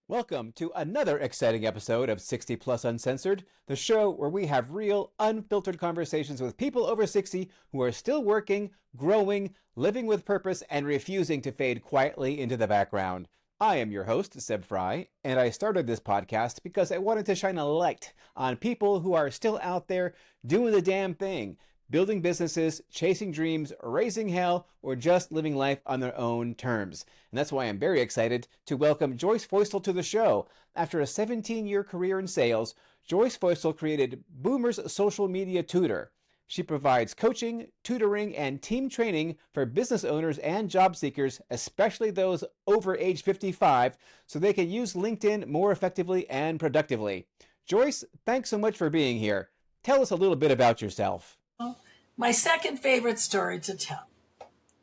Welcome to another exciting episode of 60 Plus Uncensored, the show where we have real, unfiltered conversations with people over 60 who are still working, growing, living with purpose, and refusing to fade quietly into the background. I am your host, Seb Fry, and I started this podcast because I wanted to shine a light on people who are still out there doing the damn thing, building businesses, chasing dreams, raising hell, or just living life on their own terms. And that's why I'm very excited to welcome Joyce Feustel to the show. After a 17-year career in sales, Joyce Feustel created Boomer's Social Media Tutor. She provides coaching, tutoring, and team training for business owners and job seekers, especially those over age 55, so they can use LinkedIn more effectively and productively. Joyce, thanks so much for being here. Tell us a little bit about yourself. My second favorite story to tell.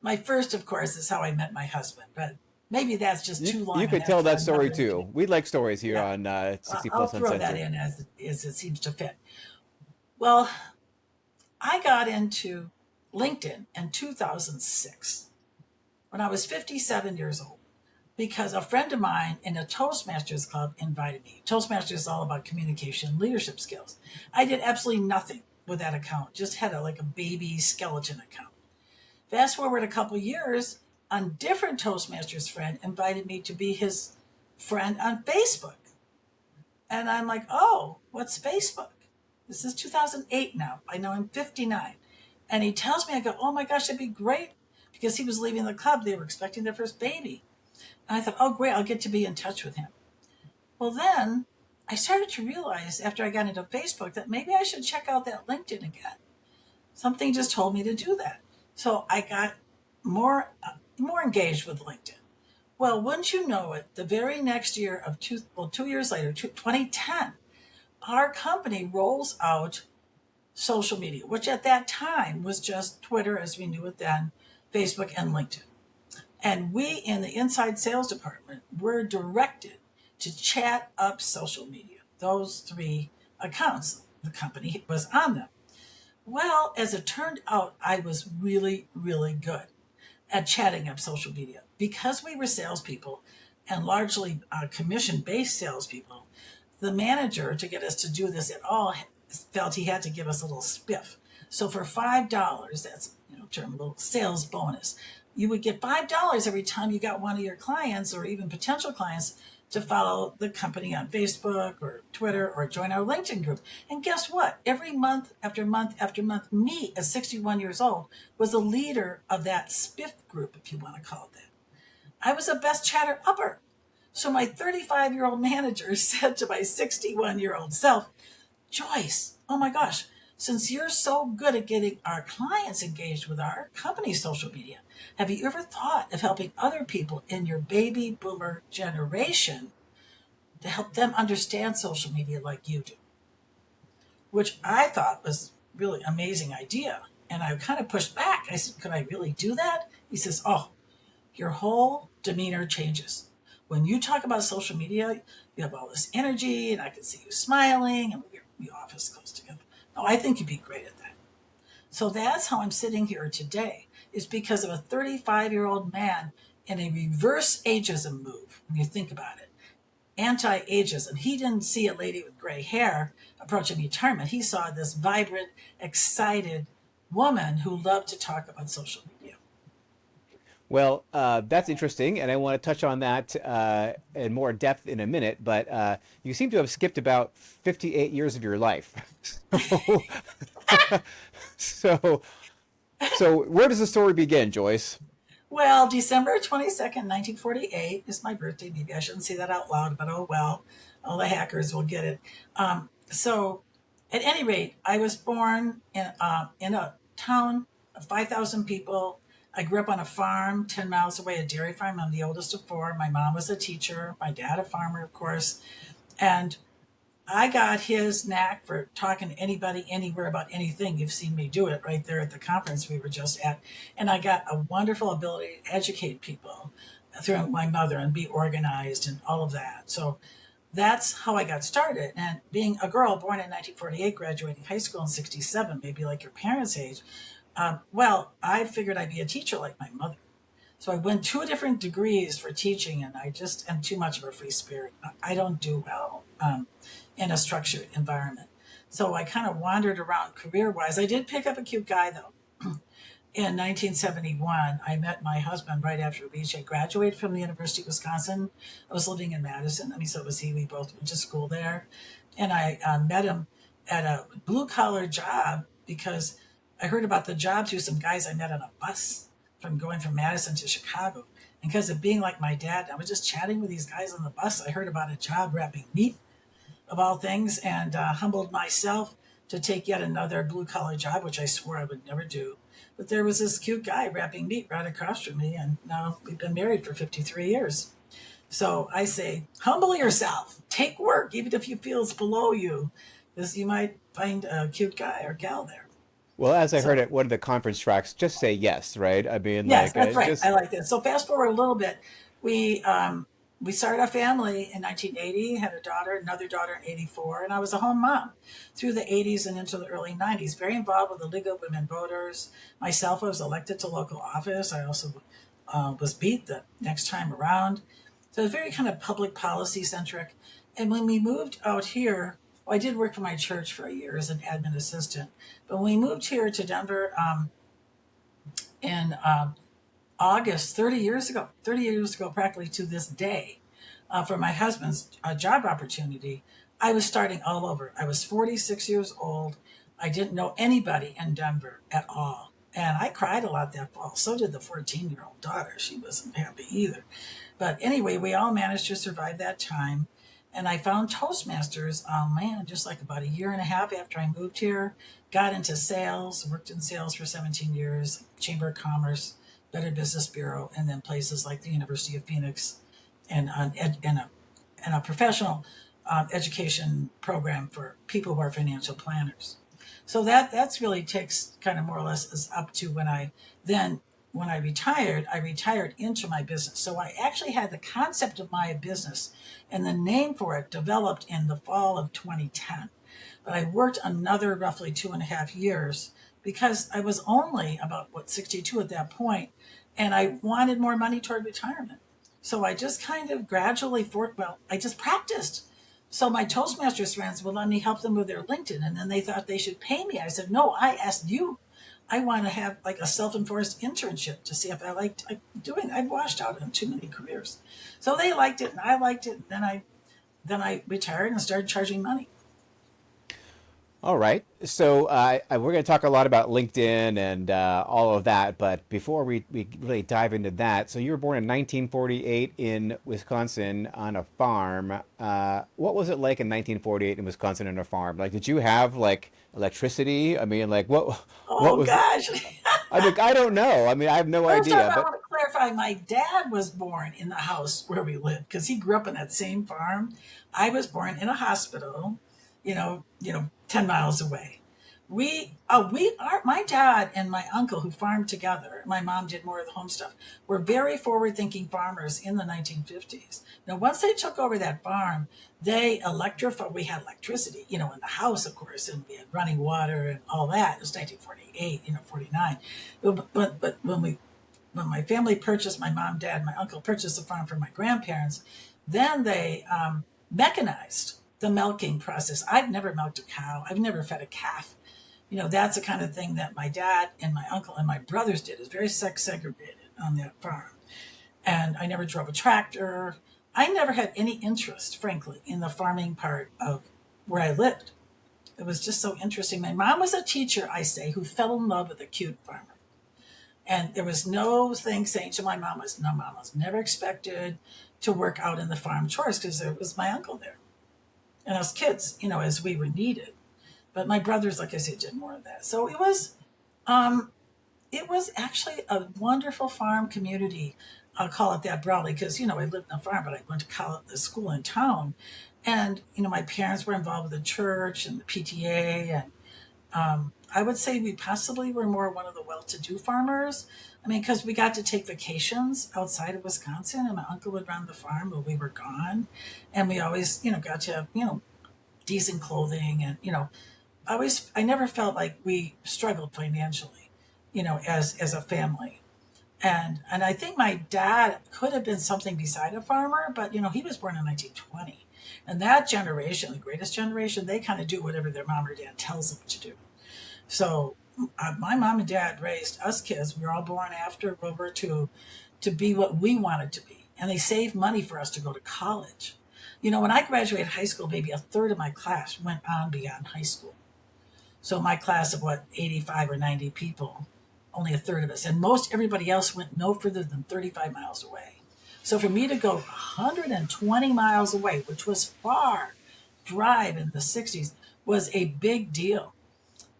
My first, of course, is how I met my husband, but maybe that's just too long You and could that's tell for that story another too. day. We like stories here Yeah, on 60 I'll Plus throw that Uncensored. in as it seems to fit. Well, I got into LinkedIn in 2006 when I was 57 years old because a friend of mine in a Toastmasters club invited me. Toastmasters is all about communication and leadership skills. I did absolutely nothing with that account, just had a baby skeleton account. Fast forward a couple years, a different Toastmasters friend invited me to be his friend on Facebook. And I'm like, oh, what's Facebook? This is 2008 now. I know I'm 59. And he tells me, I go, oh my gosh, that'd be great. Because he was leaving the club. They were expecting their first baby. And I thought, oh, great, I'll get to be in touch with him. Well, then I started to realize after I got into Facebook that maybe I should check out that LinkedIn again. Something just told me to do that. So I got more engaged with LinkedIn. Well, wouldn't you know it, the very next year of 2 years later, 2010, our company rolls out social media, which at that time was just Twitter as we knew it then, Facebook, and LinkedIn. And we in the inside sales department were directed to chat up social media, those three accounts. The company was on them. Well, as it turned out, I was really, really good at chatting up social media because we were salespeople and largely commission based salespeople. The manager, to get us to do this at all, felt he had to give us a little spiff. So for $5, that's term a little sales bonus, you would get $5 every time you got one of your clients or even potential clients to follow the company on Facebook or Twitter or join our LinkedIn group. And guess what? Every month after month after month, me at 61 years old was the leader of that spiff group, if you want to call it that. I was the best chatter upper. So my 35-year-old manager said to my 61-year-old self, Joyce, oh my gosh, since you're so good at getting our clients engaged with our company's social media, have you ever thought of helping other people in your baby boomer generation to help them understand social media like you do? Which I thought was really amazing idea. And I kind of pushed back. I said, could I really do that? He says, oh, your whole demeanor changes. When you talk about social media, you have all this energy, and I can see you smiling, and we office close together. No, I think you'd be great at that. So that's how I'm sitting here today, is because of a 35-year-old man in a reverse ageism move, when you think about it. Anti-ageism. He didn't see a lady with gray hair approaching retirement. He saw this vibrant, excited woman who loved to talk about social media. Well, that's interesting, and I want to touch on that in more depth in a minute. But you seem to have skipped about 58 years of your life. So, so, so where does the story begin, Joyce? Well, December 22nd, 1948 is my birthday. Maybe I shouldn't say that out loud, but oh well. All the hackers will get it. So, at any rate, I was born in a town of 5,000 people. I grew up on a farm 10 miles away, a dairy farm. I'm the oldest of four. My mom was a teacher, my dad a farmer, of course. And I got his knack for talking to anybody, anywhere about anything. You've seen me do it right there at the conference we were just at. And I got a wonderful ability to educate people through my mother and be organized and all of that. So that's how I got started. And being a girl born in 1948, graduating high school in 67, maybe like your parents' age, well, I figured I'd be a teacher like my mother. So I went 2 different degrees for teaching, and I just am too much of a free spirit. I don't do well in a structured environment. So I kind of wandered around career wise. I did pick up a cute guy though. In 1971, I met my husband right after BJ graduated from the University of Wisconsin. I was living in Madison. I mean, so was he. We both went to school there. And I met him at a blue collar job because I heard about the job through some guys I met on a bus from going from Madison to Chicago. And because of being like my dad, I was just chatting with these guys on the bus. I heard about a job wrapping meat of all things, and humbled myself to take yet another blue collar job, which I swore I would never do. But there was this cute guy wrapping meat right across from me, and now we've been married for 53 years. So I say, humble yourself, take work, even if you feel it's below you, because you might find a cute guy or gal there. Well, as I heard So at one of the conference tracks, just say yes, right? I mean, yes, like, that's right. I just like this. So fast forward a little bit. We um, we started a family in 1980. Had a daughter, another daughter in '84, and I was a home mom through the '80s and into the early '90s. Very involved with the League of Women Voters. Myself, I was elected to local office. I also was beat the next time around. So it was very kind of public policy centric. And when we moved out here, well, I did work for my church for a year as an admin assistant. But when we moved here to Denver in August, 30 years ago, practically to this day, for my husband's job opportunity, I was starting all over. I was 46 years old. I didn't know anybody in Denver at all. And I cried a lot that fall. So did the 14-year-old daughter. She wasn't happy either. But anyway, we all managed to survive that time. And I found Toastmasters, man, just like about a year and a half after I moved here, got into sales, worked in sales for 17 years, Chamber of Commerce, Better Business Bureau, and then places like the University of Phoenix and, and a professional education program for people who are financial planners. So that's really takes kind of more or less us up to then when I retired into my business. So I actually had the concept of my business and the name for it developed in the fall of 2010. But I worked another roughly 2.5 years because I was only about 62 at that point, and I wanted more money toward retirement. So I just kind of gradually, I just practiced. So my Toastmasters friends would let me help them with their LinkedIn, and then they thought they should pay me. I said, no, I asked you. I want to have like a self-enforced internship to see if I liked doing. I've washed out in too many careers, so they liked it and I liked it. Then I retired and started charging money. all right. So we're going to talk a lot about LinkedIn and all of that. But before we really dive into that, so you were born in 1948 in Wisconsin on a farm. What was it like in 1948 in Wisconsin on a farm? Like, did you have like electricity? I mean, like what Oh was? gosh. I mean, I don't know. I mean, I have no First off, idea. I But want to clarify my dad was born in the house where we lived because he grew up in that same farm. I was born in a hospital, 10 miles away. We are my dad and my uncle who farmed together. My mom did more of the home stuff. Were very forward-thinking farmers in the 1950s. Now, once they took over that farm, they electrified. We had electricity, in the house, of course, and we had running water and all that. It was 1948, 49. But when my family purchased, my mom, dad, my uncle purchased the farm from my grandparents, then they mechanized the milking process. I've never milked a cow. I've never fed a calf. That's the kind of thing that my dad and my uncle and my brothers did. Is very sex segregated on that farm. And I never drove a tractor. I never had any interest, frankly, in the farming part of where I lived. It was just so interesting. My mom was a teacher, I say, who fell in love with a cute farmer. And there was no thing saying to my mom was, no, mom was never expected to work out in the farm chores because there was my uncle there. And us kids, as we were needed. But my brothers, like I said, did more of that. So um, it was actually a wonderful farm community. I'll call it that broadly because, I lived in a farm, but I went to college, the school in town. And, my parents were involved with the church and the PTA. And I would say we possibly were more one of the well-to-do farmers. I mean, because we got to take vacations outside of Wisconsin, and my uncle would run the farm when we were gone, and we always, got to have, decent clothing, and I never felt like we struggled financially, as a family. And I think my dad could have been something beside a farmer, but he was born in 1920. And that generation, the greatest generation, they kind of do whatever their mom or dad tells them to do. So my mom and dad raised us kids. We were all born after World War II to be what we wanted to be. And they saved money for us to go to college. When I graduated high school, maybe a third of my class went on beyond high school. So my class of 85 or 90 people, only a third of us. And most everybody else went no further than 35 miles away. So for me to go 120 miles away, which was far drive in the 60s, was a big deal.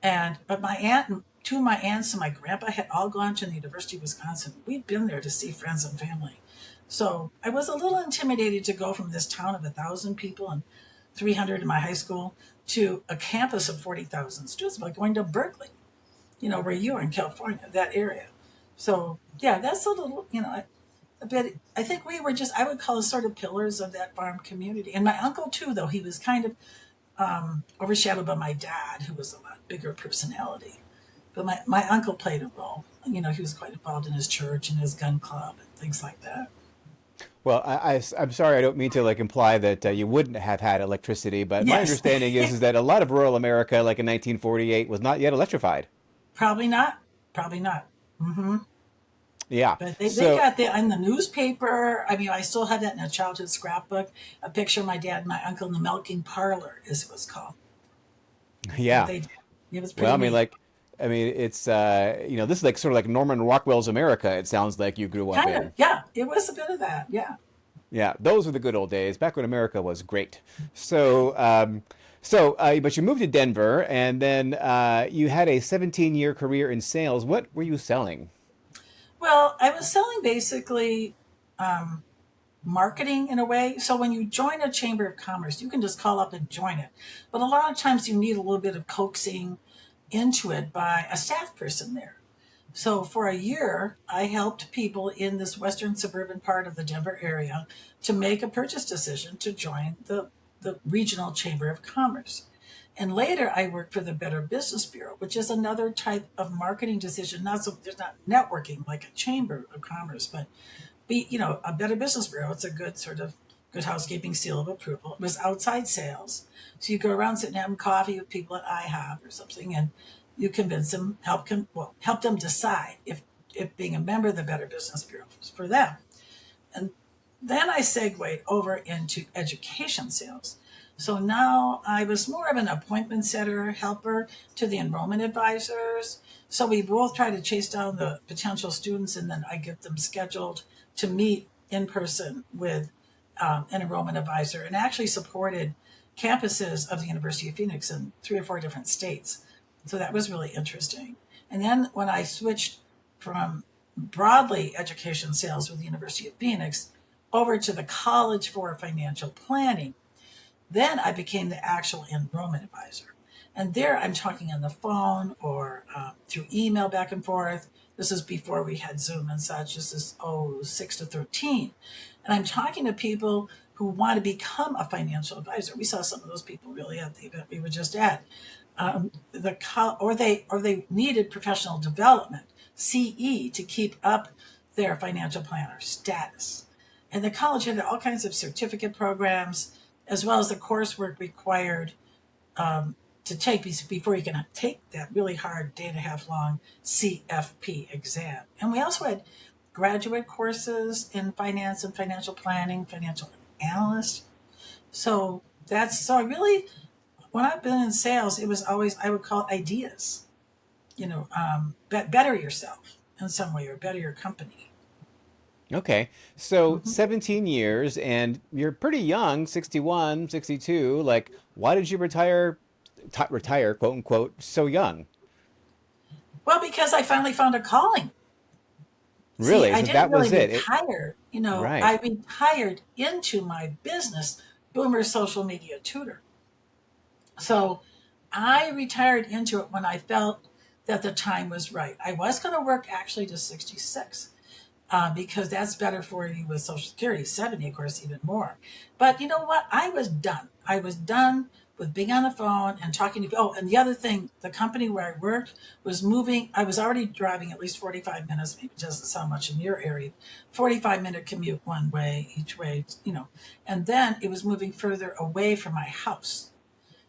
But my aunt and two of my aunts and my grandpa had all gone to the University of Wisconsin. We'd been there to see friends and family. So I was a little intimidated to go from this town of 1,000 people and 300 in my high school to a campus of 40,000 students, like going to Berkeley, where you are in California, that area. So yeah, that's a little, a bit. I think we were I would call us sort of pillars of that farm community. And my uncle too, though he was kind of overshadowed by my dad, who was a lot bigger personality. But my uncle played a role. He was quite involved in his church and his gun club and things like that. Well, I'm sorry, I don't mean to like imply that you wouldn't have had electricity, but my Yes, understanding is that a lot of rural America, like in 1948, was not yet electrified. probably not. Probably not. Hmm. Yeah. But they So, got that in the newspaper. I mean, I still have that in a childhood scrapbook. A picture of my dad and my uncle in the milking parlor, as it was called. That yeah. they did. It was Well, pretty neat. I mean, it's this is like sort of like Norman Rockwell's America. It sounds like you grew up Kind of, in. yeah. It was a bit of that, yeah. Yeah, those were the good old days, back when America was great. So, but you moved to Denver, and then you had a 17-year career in sales. What were you selling? Well, I was selling basically marketing in a way. So when you join a chamber of commerce, you can just call up and join it. But a lot of times you need a little bit of coaxing into it by a staff person there. So for a year, I helped people in this western suburban part of the Denver area to make a purchase decision to join the regional chamber of commerce. And later, I worked for the Better Business Bureau, which is another type of marketing decision. Not so there's not networking like a chamber of commerce, but a Better Business Bureau. It's a good sort of good housekeeping seal of approval. It was outside sales, so you go around sitting having coffee with people at IHOP or something, and you convince them, help them decide if being a member of the Better Business Bureau is for them. And then I segued over into education sales. So now I was more of an appointment setter, helper to the enrollment advisors. So we both try to chase down the potential students, and then I get them scheduled to meet in person with an enrollment advisor, and actually supported campuses of the University of Phoenix in 3 or 4 different states. So that was really interesting. And then when I switched from broadly education sales with the University of Phoenix over to the College for Financial Planning, then I became the actual enrollment advisor. And there I'm talking on the phone or through email back and forth. This is before we had Zoom and such. This is 06 to 13. And I'm talking to people who want to become a financial advisor. We saw some of those people really at the event we were just at. Or they needed professional development, CE, to keep up their financial planner status. And the college had all kinds of certificate programs, as well as the coursework required to take before you can take that really hard 1.5 day long CFP exam. And we also had graduate courses in finance and financial planning, financial analyst. So I really, when I've been in sales, it was always, I would call it ideas, better yourself in some way or better your company. Okay, so Mm-hmm. 17 years, and you're pretty young, 61, 62. Like, why did you retire, quote unquote, so young? Well, because I finally found a calling. See, Really? I So didn't that really was it. It retire. right. I retired into my business, Boomer Social Media Tutor. So I retired into it when I felt that the time was right. I was going to work actually to 66 because that's better for you with Social Security, 70, of course, even more. But you know what? I was done. I was done with being on the phone and talking to people. Oh, and the other thing, the company where I worked was moving. I was already driving at least 45 minutes, maybe it doesn't sound much in your area, 45-minute commute one way, each way, and then it was moving further away from my house.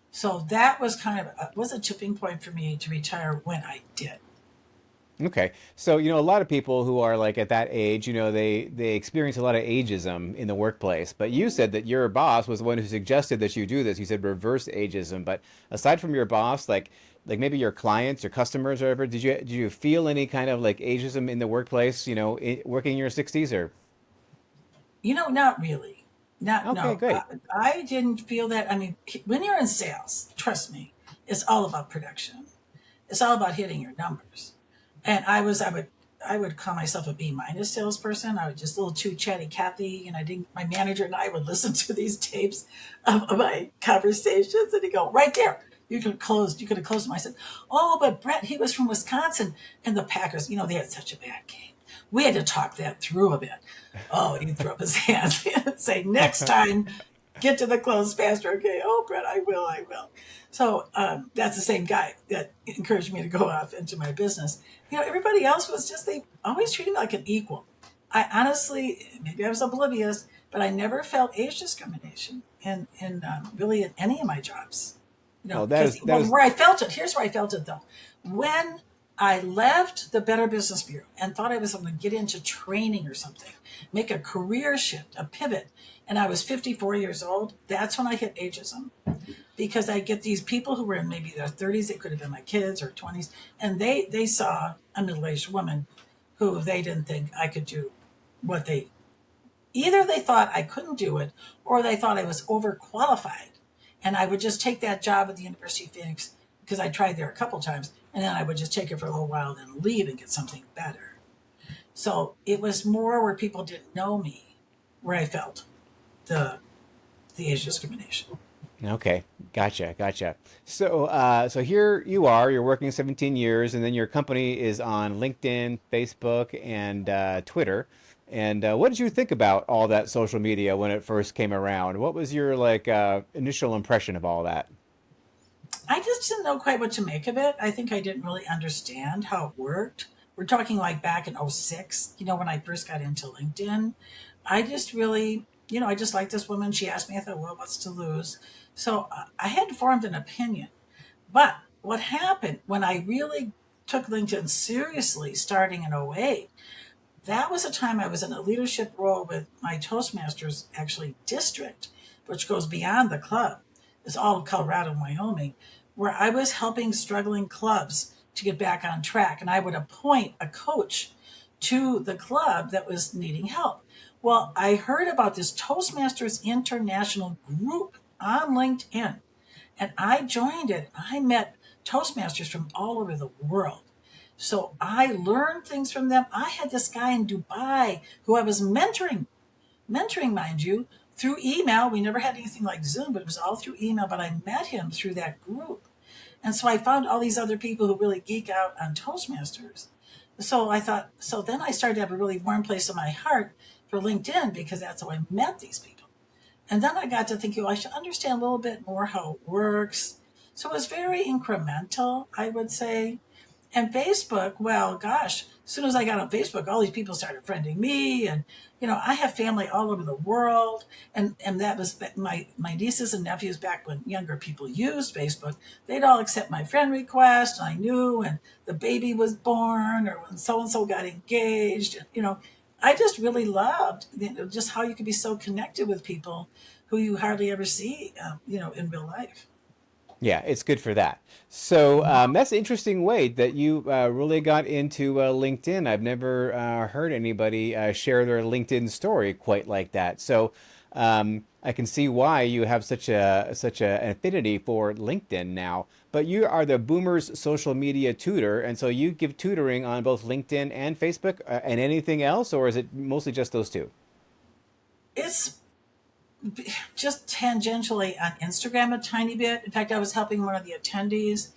So that was kind of was a tipping point for me to retire when I did. Okay. So, a lot of people who are like at that age, they experience a lot of ageism in the workplace. But you said that your boss was the one who suggested that you do this. You said reverse ageism. But aside from your boss, like maybe your clients, your customers or whatever, did you feel any kind of like ageism in the workplace, working in your 60s or Not really. Not Okay, no. great. I didn't feel that. I mean, when you're in sales, trust me, it's all about production. It's all about hitting your numbers. And I would call myself a B-minus salesperson. I was just a little too chatty Cathy, and I didn't. My manager and I would listen to these tapes of my conversations, and he'd go right there. You could have closed. You could have closed them. I said, "Oh, but Brett, he was from Wisconsin, and the Packers. They had such a bad game. We had to talk that through a bit." Oh, and he'd throw up his hands and say, "Next time, get to the close faster." Okay. Oh, Brett, I will. I will. So that's the same guy that encouraged me to go off into my business. Everybody else was just, they always treated me like an equal. I honestly, maybe I was oblivious, but I never felt age discrimination really in any of my jobs. Oh, that Because is that is where I felt it, here's where I felt it though. When I left the Better Business Bureau and thought I was going to get into training or something, make a career shift, a pivot, and I was 54 years old, that's when I hit ageism because I get these people who were in maybe their 30s, it could have been my kids or 20s, and they saw a middle-aged woman who they didn't think I could do what they either they thought I couldn't do it or they thought I was overqualified. And I would just take that job at the University of Phoenix because I tried there a couple times, and then I would just take it for a little while, then leave and get something better. So it was more where people didn't know me, where I felt the the age discrimination. okay. Gotcha. So here you are. You're working 17 years, and then your company is on LinkedIn, Facebook, and Twitter. And what did you think about all that social media when it first came around? What was your like initial impression of all that? I just didn't know quite what to make of it. I think I didn't really understand how it worked. We're talking like back in '06, when I first got into LinkedIn. I just really, I just liked this woman. She asked me, I thought, well, what's to lose? So I had formed an opinion. But what happened when I really took LinkedIn seriously starting in '08? That was a time I was in a leadership role with my Toastmasters actually district, which goes beyond the club. It's all of Colorado and Wyoming, where I was helping struggling clubs to get back on track. And I would appoint a coach to the club that was needing help. Well, I heard about this Toastmasters International group on LinkedIn, and I joined it. I met Toastmasters from all over the world. So I learned things from them. I had this guy in Dubai who I was mentoring, mind you, through email. We never had anything like Zoom, but it was all through email. But I met him through that group. And so I found all these other people who really geek out on Toastmasters. So I thought, so then I started to have a really warm place in my heart for LinkedIn because that's how I met these people. And then I got to thinking, well, I should understand a little bit more how it works. So it was very incremental, I would say. And Facebook, well, gosh, as soon as I got on Facebook, all these people started friending me. And, I have family all over the world. And that was my nieces and nephews back when younger people used Facebook. They'd all accept my friend request. And I knew when the baby was born or when so and so got engaged. I just really loved just how you could be so connected with people who you hardly ever see, in real life. Yeah, it's good for that. So that's an interesting way that you really got into LinkedIn. I've never heard anybody share their LinkedIn story quite like that. So I can see why you have an affinity for LinkedIn now. But you are the Boomers social media tutor, and so you give tutoring on both LinkedIn and Facebook and anything else, or is it mostly just those two? It's just tangentially on Instagram a tiny bit. In fact, I was helping one of the attendees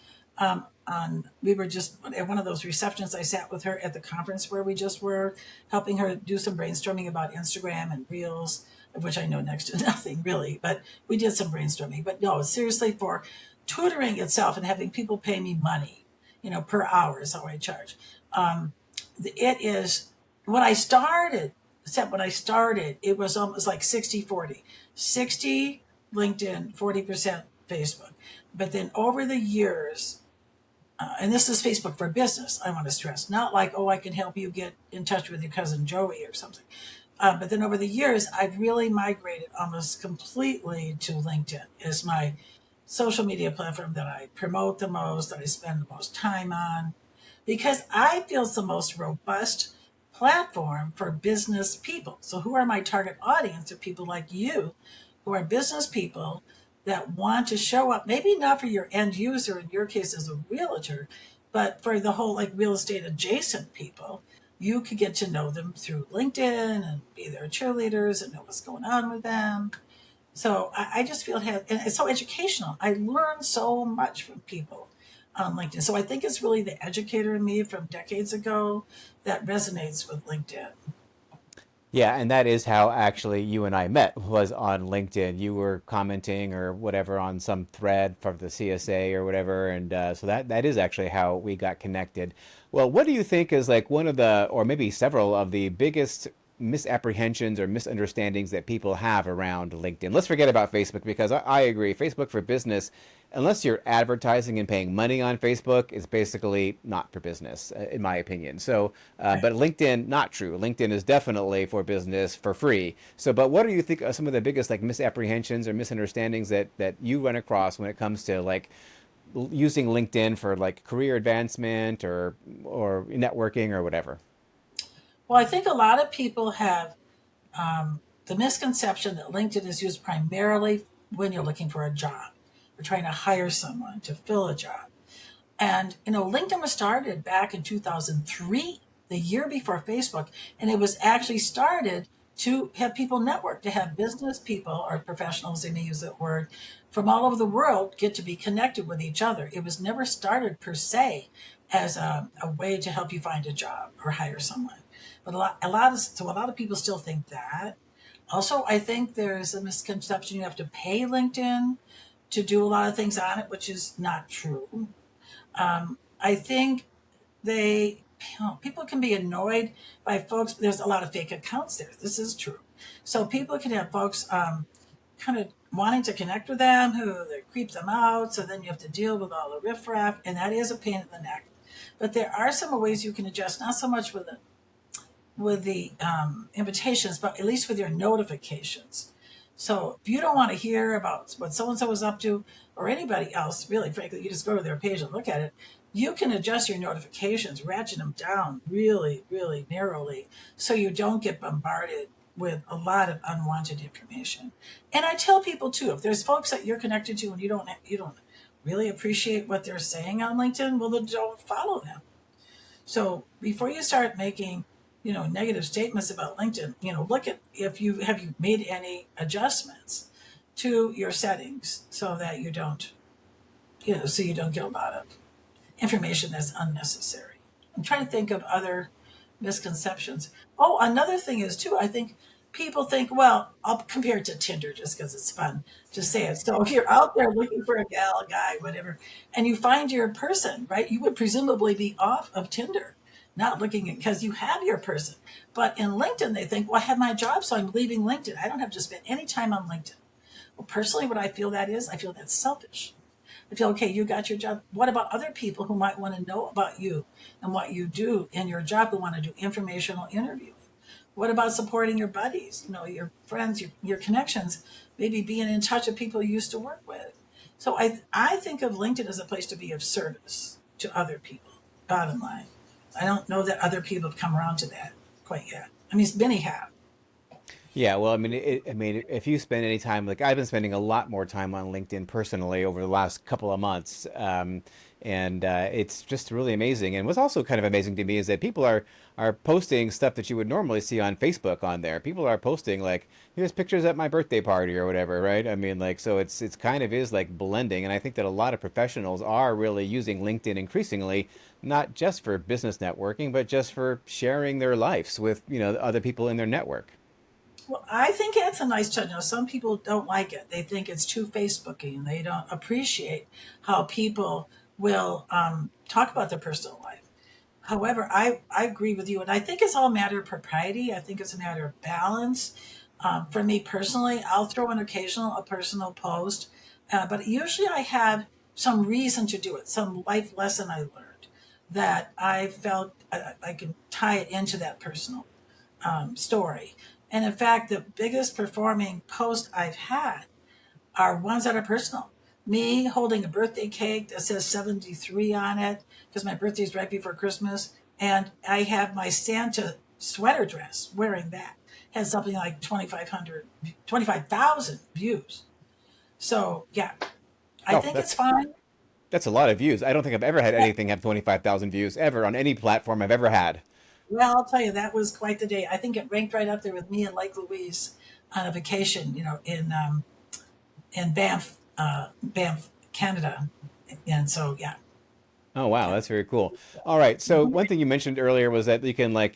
We were just at one of those receptions. I sat with her at the conference where we just were, helping her do some brainstorming about Instagram and Reels, of which I know next to nothing really, but we did some brainstorming. But no, seriously, for tutoring itself and having people pay me money, per hour is how I charge. It is when I started, except when I started, it was almost like 60-40, 60 LinkedIn, 40% Facebook. But then over the years, and this is Facebook for business, I want to stress, not like, oh, I can help you get in touch with your cousin Joey or something. But then over the years, I've really migrated almost completely to LinkedIn as my social media platform that I promote the most, that I spend the most time on, because I feel it's the most robust platform for business people. So, who are my target audience? Are people like you who are business people that want to show up, maybe not for your end user, in your case as a realtor, but for the whole like real estate adjacent people. You could get to know them through LinkedIn and be their cheerleaders and know what's going on with them. So I just feel and it's so educational. I learn so much from people on LinkedIn. So I think it's really the educator in me from decades ago that resonates with LinkedIn. Yeah, and that is how actually you and I met, was on LinkedIn. You were commenting or whatever on some thread from the CSA or whatever, and so that is actually how we got connected. Well, what do you think is like one of the, or maybe several of the biggest misapprehensions or misunderstandings that people have around LinkedIn? Let's forget about Facebook because I agree. Facebook for business, unless you're advertising and paying money on Facebook, is basically not for business, in my opinion. So, Right. but LinkedIn, not true. LinkedIn is definitely for business for free. So, but what do you think are some of the biggest like misapprehensions or misunderstandings that you run across when it comes to like using LinkedIn for like career advancement or networking or whatever? Well, I think a lot of people have the misconception that LinkedIn is used primarily when you're looking for a job or trying to hire someone to fill a job. And, LinkedIn was started back in 2003, the year before Facebook. And it was actually started to have people network, to have business people or professionals, they may use that word, from all over the world get to be connected with each other. It was never started per se as a way to help you find a job or hire someone. But a lot of people still think that. Also, I think there's a misconception you have to pay LinkedIn to do a lot of things on it, which is not true. I think they people can be annoyed by folks. There's a lot of fake accounts there. This is true. So people can have folks kind of wanting to connect with them who they creep them out. So then you have to deal with all the riffraff, and that is a pain in the neck. But there are some ways you can adjust, not so much with the invitations, but at least with your notifications. So if you don't want to hear about what so and so is up to, or anybody else, really, frankly, you just go to their page and look at it. You can adjust your notifications, ratchet them down really, really narrowly, so you don't get bombarded with a lot of unwanted information. And I tell people too, if there's folks that you're connected to and you don't really appreciate what they're saying on LinkedIn, well, then don't follow them. So before you start making, negative statements about LinkedIn, look at if you have you made any adjustments to your settings so that you don't, so you don't get a lot of information that's unnecessary. I'm trying to think of other misconceptions. Oh, another thing is too, I think people think, well, I'll compare it to Tinder just because it's fun to say it. So if you're out there looking for a gal, a guy, whatever, and you find your person, right, you would presumably be off of Tinder, not looking at because you have your person. But in LinkedIn, they think, well, I have my job, so I'm leaving LinkedIn. I don't have to spend any time on LinkedIn. Well, personally, what I feel that is, I feel that's selfish. I feel, okay, you got your job. What about other people who might want to know about you and what you do in your job, who want to do informational interviewing? What about supporting your buddies, your friends, your connections, maybe being in touch with people you used to work with? So I think of LinkedIn as a place to be of service to other people, bottom line. I don't know that other people have come around to that quite yet. I mean, many have. Yeah, well, I mean, if you spend any time, like I've been spending a lot more time on LinkedIn personally over the last couple of months, and it's just really amazing. And what's also kind of amazing to me is that people are posting stuff that you would normally see on Facebook on there. People are posting like, here's pictures at my birthday party or whatever, right? I mean, like, so it's kind of is like blending, and I think that a lot of professionals are really using LinkedIn increasingly, not just for business networking, but just for sharing their lives with, other people in their network. Well, I think it's a nice touch. Some people don't like it. They think it's too Facebooky, and they don't appreciate how people will talk about their personal life. However, I agree with you, and I think it's all a matter of propriety. I think it's a matter of balance. For me personally, I'll throw in occasional a personal post, but usually I have some reason to do it, some life lesson I learned that I felt I can tie it into that personal story. And in fact, the biggest performing post I've had are ones that are personal. Me holding a birthday cake that says 73 on it because my birthday is right before Christmas. And I have my Santa sweater dress wearing that. Has something like 2,500, 25,000 views. So, yeah, I Oh, think it's that's fine. that's a lot of views. I don't think I've ever had Yeah. anything have 25,000 views ever on any platform I've ever had. Well, I'll tell you, that was quite the day. I think it ranked right up there with me and Lake Louise on a vacation, in Banff, Canada. And so, yeah. Oh wow, Yeah. that's very cool. All right, so one thing you mentioned earlier was that you can like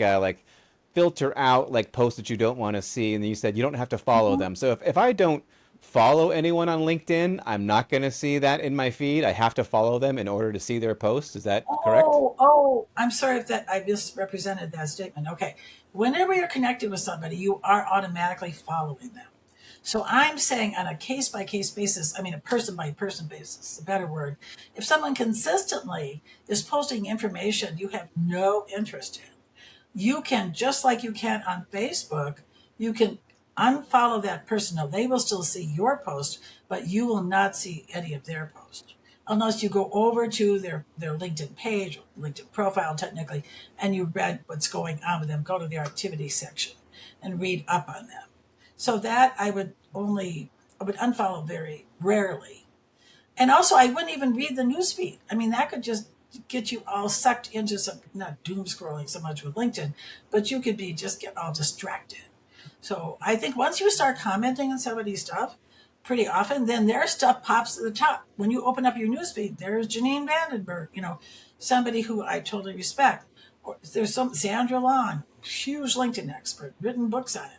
filter out like posts that you don't want to see, and then you said you don't have to follow Mhm. them. So if I don't follow anyone on LinkedIn, I'm not going to see that in my feed. I have to follow them in order to see their posts. Is that correct? Oh, I'm sorry if that I misrepresented that statement. Okay. Whenever you're connected with somebody, you are automatically following them. So I'm saying on a case by case basis, I mean, a person by person basis, a better word. If someone consistently is posting information you have no interest in, you can, just like you can on Facebook, you can unfollow that person. Now, they will still see your post, but you will not see any of their posts unless you go over to their LinkedIn page or LinkedIn profile, technically, and you read what's going on with them. Go to the activity section and read up on them. So that I would unfollow very rarely. And also, I wouldn't even read the news feed. I mean, that could just get you all sucked into some, not doom scrolling so much with LinkedIn, but you could be just get all distracted. So I think once you start commenting on somebody's stuff pretty often, then their stuff pops to the top. When you open up your newsfeed, there's Janine Vandenberg, somebody who I totally respect. Or there's some Sandra Long, huge LinkedIn expert, written books on it.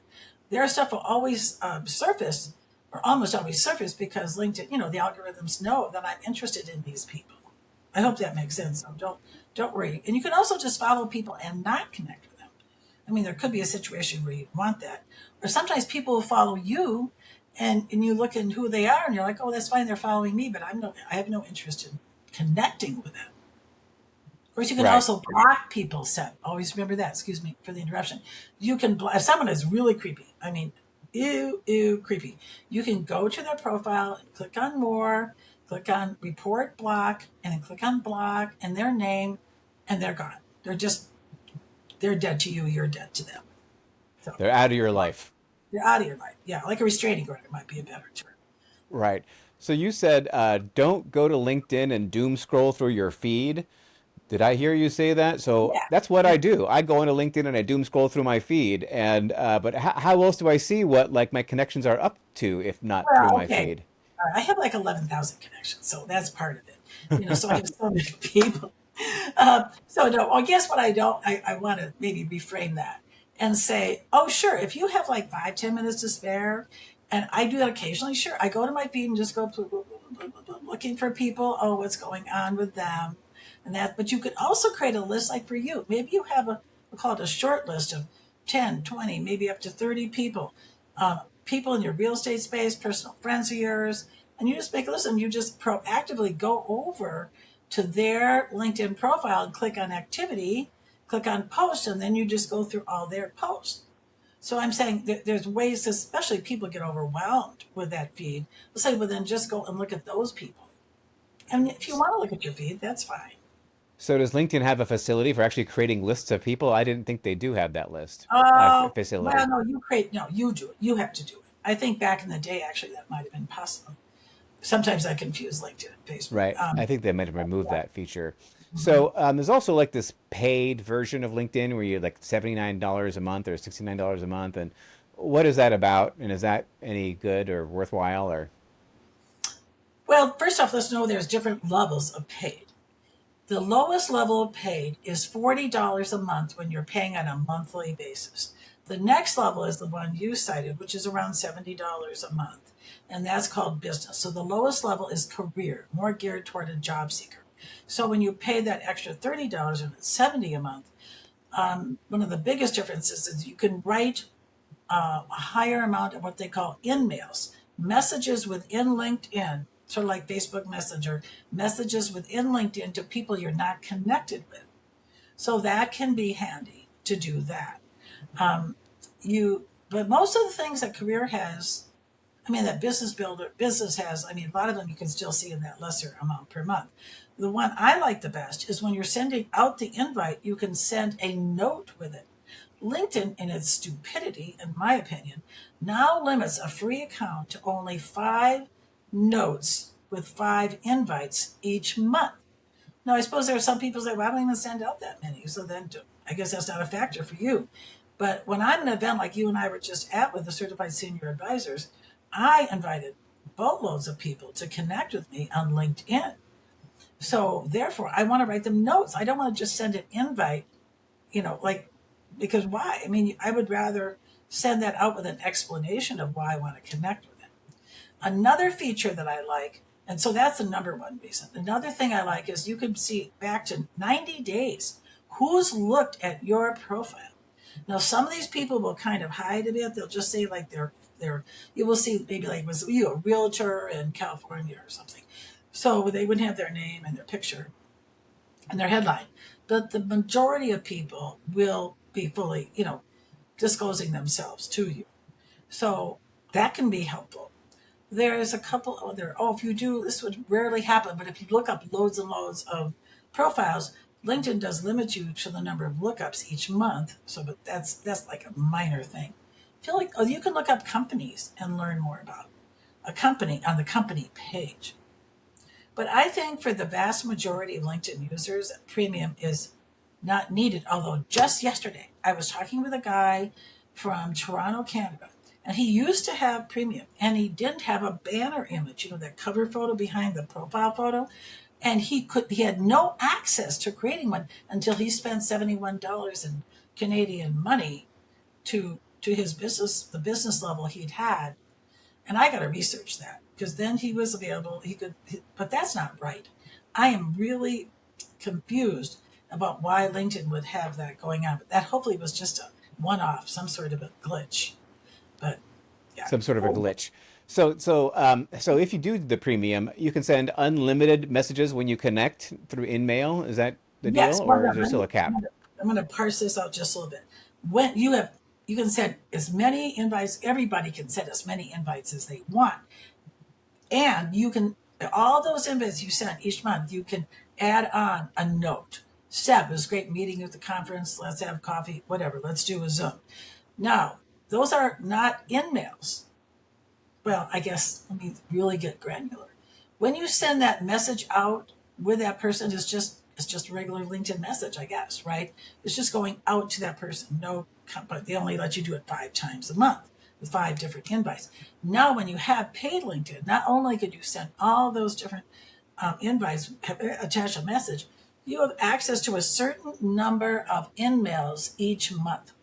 Their stuff will always surface, or almost always surface, because LinkedIn, the algorithms know that I'm interested in these people. I hope that makes sense. So don't worry. And you can also just follow people and not connect with them. I mean, there could be a situation where you want that. Or sometimes people will follow you and you look in who they are and you're like, oh, that's fine, they're following me, but I have no interest in connecting with them. Of course, you can Right. also block people. Set. Always remember that. Excuse me for the interruption. You can block if someone is really creepy. I mean, ew, creepy. You can go to their profile and click on more, click on report block, and then click on block and their name, and they're gone. They're dead to you. You're dead to them. So They're out of your life. they're out of your life. Yeah, like a restraining order might be a better term. Right. So you said don't go to LinkedIn and doom scroll through your feed. Did I hear you say that? So Yeah, that's what yeah. I do. I go into LinkedIn and I doom scroll through my feed. And but how else do I see what like my connections are up to if not through Well, my okay. feed? I have like 11,000 connections, so that's part of it. So I have so many people. So no, well, guess what? I want to maybe reframe that and say, oh, sure. If you have like 5, 10 minutes to spare, and I do that occasionally, sure. I go to my feed and just go looking for people. Oh, what's going on with them, and that. But you could also create a list like for you. Maybe you have we call it a short list of 10, 20, maybe up to 30 people. People in your real estate space, personal friends of yours, and you just make a list and you just proactively go over to their LinkedIn profile and click on activity, click on post, and then you just go through all their posts. So I'm saying that there's ways, especially people get overwhelmed with that feed. Let's say, well, then just go and look at those people. And if you want to look at your feed, that's fine. So does LinkedIn have a facility for actually creating lists of people? I didn't think they do have that list Oh, well, facility. no, no, you do it. You have to do it. I think back in the day, actually, that might have been possible. Sometimes I confuse LinkedIn and Facebook. Right. I think they might have removed Yeah. that feature. So there's also like this paid version of LinkedIn where you're like $79 a month or $69 a month. And what is that about? And is that any good or worthwhile or? Well, first off, let's know there's different levels of paid. The lowest level of paid is $40 a month when you're paying on a monthly basis. The next level is the one you cited, which is around $70 a month, and that's called business. So the lowest level is career, more geared toward a job seeker. So when you pay that extra $30 and it's 70 a month, one of the biggest differences is you can write a higher amount of what they call InMails, messages within LinkedIn, sort of like Facebook Messenger, messages within LinkedIn to people you're not connected with. So that can be handy to do that. But most of the things that career has, I mean, that business has, I mean, a lot of them you can still see in that lesser amount per month. The one I like the best is when you're sending out the invite, you can send a note with it. LinkedIn, in its stupidity, in my opinion, now limits a free account to only 5 notes with 5 invites each month. Now, I suppose there are some people say, well, I don't even send out that many. So then I guess that's not a factor for you. But when I'm at an event like you and I were just at with the certified senior advisors, I invited boatloads of people to connect with me on LinkedIn. So therefore, I want to write them notes. I don't want to just send an invite, like, because why? I mean, I would rather send that out with an explanation of why I want to connect with it. Another feature that I like, and so that's the number one reason. Another thing I like is you can see back to 90 days who's looked at your profile. Now, some of these people will kind of hide a bit. They'll just say like they're you will see maybe like was you a realtor in California or something. So they wouldn't have their name and their picture and their headline. But the majority of people will be fully, disclosing themselves to you. So that can be helpful. There's a couple other, if you do, this would rarely happen, but if you look up loads and loads of profiles, LinkedIn does limit you to the number of lookups each month. So, but that's like a minor thing. I feel like, you can look up companies and learn more about a company on the company page. But I think for the vast majority of LinkedIn users, premium is not needed. Although just yesterday, I was talking with a guy from Toronto, Canada, and he used to have premium and he didn't have a banner image, that cover photo behind the profile photo. And he had no access to creating one until he spent $71 in Canadian money to his business, the business level he'd had. And I got to research that because then he was available. But that's not right. I am really confused about why LinkedIn would have that going on. But that hopefully was just a one-off, some sort of a glitch. But yeah. Some sort of a glitch. So if you do the premium, you can send unlimited messages when you connect through InMail. Is that the deal, Yes, well or is done. there still a cap? I'm going to parse this out just a little bit. When you can send as many invites. Everybody can send as many invites as they want, and you can all those invites you send each month. You can add on a note. Seb, it was great meeting you at the conference. Let's have coffee. Whatever. Let's do a Zoom. Now, those are not InMails. Well, I guess let me really get granular. When you send that message out with that person, it's just a regular LinkedIn message, I guess, right? It's just going out to that person. No, but they only let you do it 5 times a month with 5 different invites. Now, when you have paid LinkedIn, not only could you send all those different invites, attach a message, you have access to a certain number of InMails each month.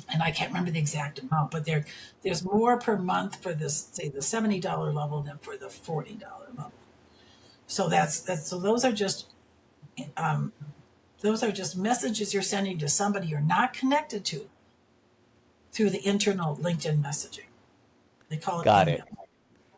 And I can't remember the exact amount, but there's more per month for this, say the $70 level than for the $40 level. So so those are just messages you're sending to somebody you're not connected to through the internal LinkedIn messaging. They call it Got email. it.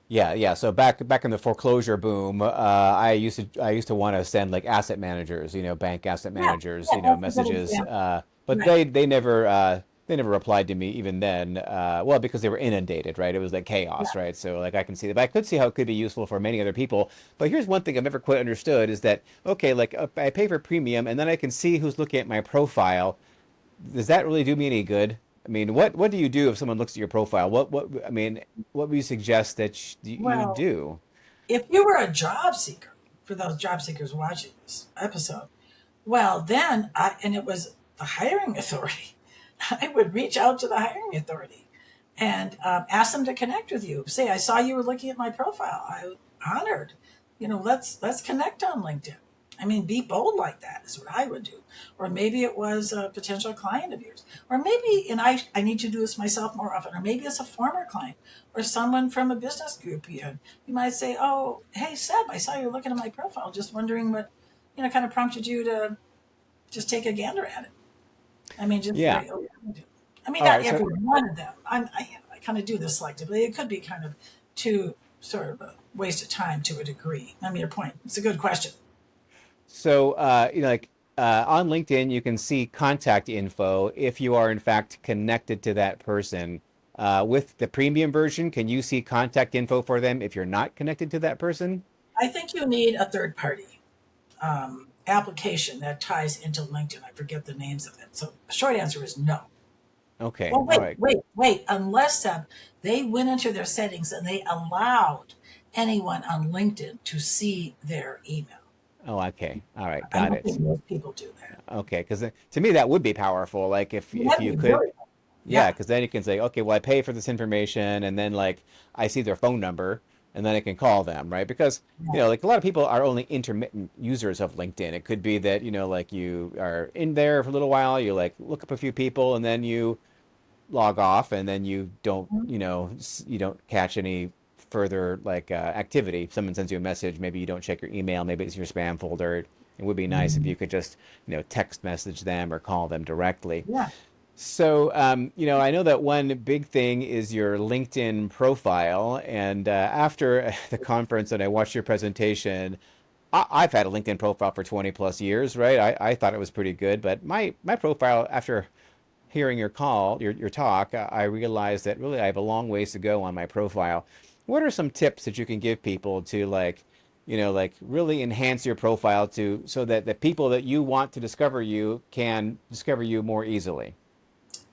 Yeah, yeah. So back in the foreclosure boom, I used to want to send like asset managers, bank asset Yeah, managers, yeah, that's a good messages. example. But Right. they never replied to me even then. Well, because they were inundated, right? It was like Yeah. chaos, right? So like I can see that, but I could see how it could be useful for many other people. But here's one thing I've never quite understood is that okay, like I pay for premium, and then I can see who's looking at my profile. Does that really do me any good? I mean, what do you do if someone looks at your profile? I mean, what would you suggest that you Well, do? if you were a job seeker, for those job seekers watching this episode. Well, then, and it was the hiring authority. I would reach out to the hiring authority and ask them to connect with you. Say, I saw you were looking at my profile. I was honored. Let's connect on LinkedIn. I mean, be bold like that is what I would do. Or maybe it was a potential client of yours. Or maybe, and I need to do this myself more often, or maybe it's a former client or someone from a business group you might say, oh, hey, Seb, I saw you looking at my profile. Just wondering what, kind of prompted you to just take a gander at it. I mean, just Yeah. very open. I mean, All not right. So every one of them. I kind of do this selectively. It could be kind of too sort of a waste of time to a degree. I mean, your point. It's a good question. So, like on LinkedIn, you can see contact info if you are in fact connected to that person. With the premium version, can you see contact info for them if you're not connected to that person? I think you need a third party application that ties into LinkedIn. I forget the names of it. So the short answer is no. Okay. Well, All wait, right. wait, wait. Unless they went into their settings and they allowed anyone on LinkedIn to see their email. Oh, okay. All right. I Got don't it. think most people do that. Okay. Because to me, that would be powerful. Like if That'd you be could, really, yeah, yeah. because then you can say, okay, well, I pay for this information, and then like I see their phone number, and then I can call them, right? Because Yeah. like a lot of people are only intermittent users of LinkedIn. It could be that like you are in there for a little while, you like look up a few people, and then you log off, and then you don't Mhm. you don't catch any further like activity. If someone sends you a message, maybe you don't check your email, maybe it's your spam folder. It would be nice if Mhm. you could just text message them or call them directly. Yeah. So, I know that one big thing is your LinkedIn profile. And after the conference and I watched your presentation, I've had a LinkedIn profile for 20 plus years, right? I thought it was pretty good. But my profile, after hearing your talk, I realized that really I have a long ways to go on my profile. What are some tips that you can give people to like, like really enhance your profile to so that the people that you want to discover you can discover you more easily?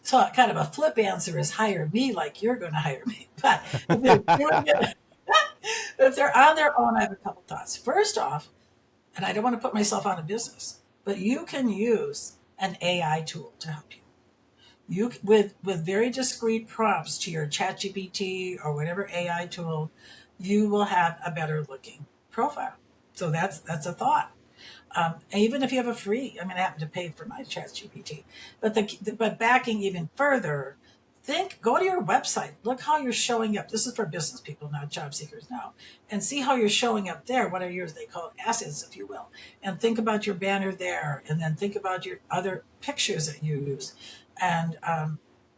So kind of a flip answer is hire me like you're going to hire me. But if they're doing it, if they're on their own, I have a couple thoughts. First off, and I don't want to put myself out of business, but you can use an AI tool to help you. You with very discrete prompts to your ChatGPT or whatever AI tool, you will have a better looking profile. So that's a thought. Even if you have a free, I mean, I happen to pay for my ChatGPT, but but backing even further, go to your website, look how you're showing up. This is for business people, not job seekers now, and see how you're showing up there. What are yours? They call it assets, if you will, and think about your banner there, and then think about your other pictures that you use, and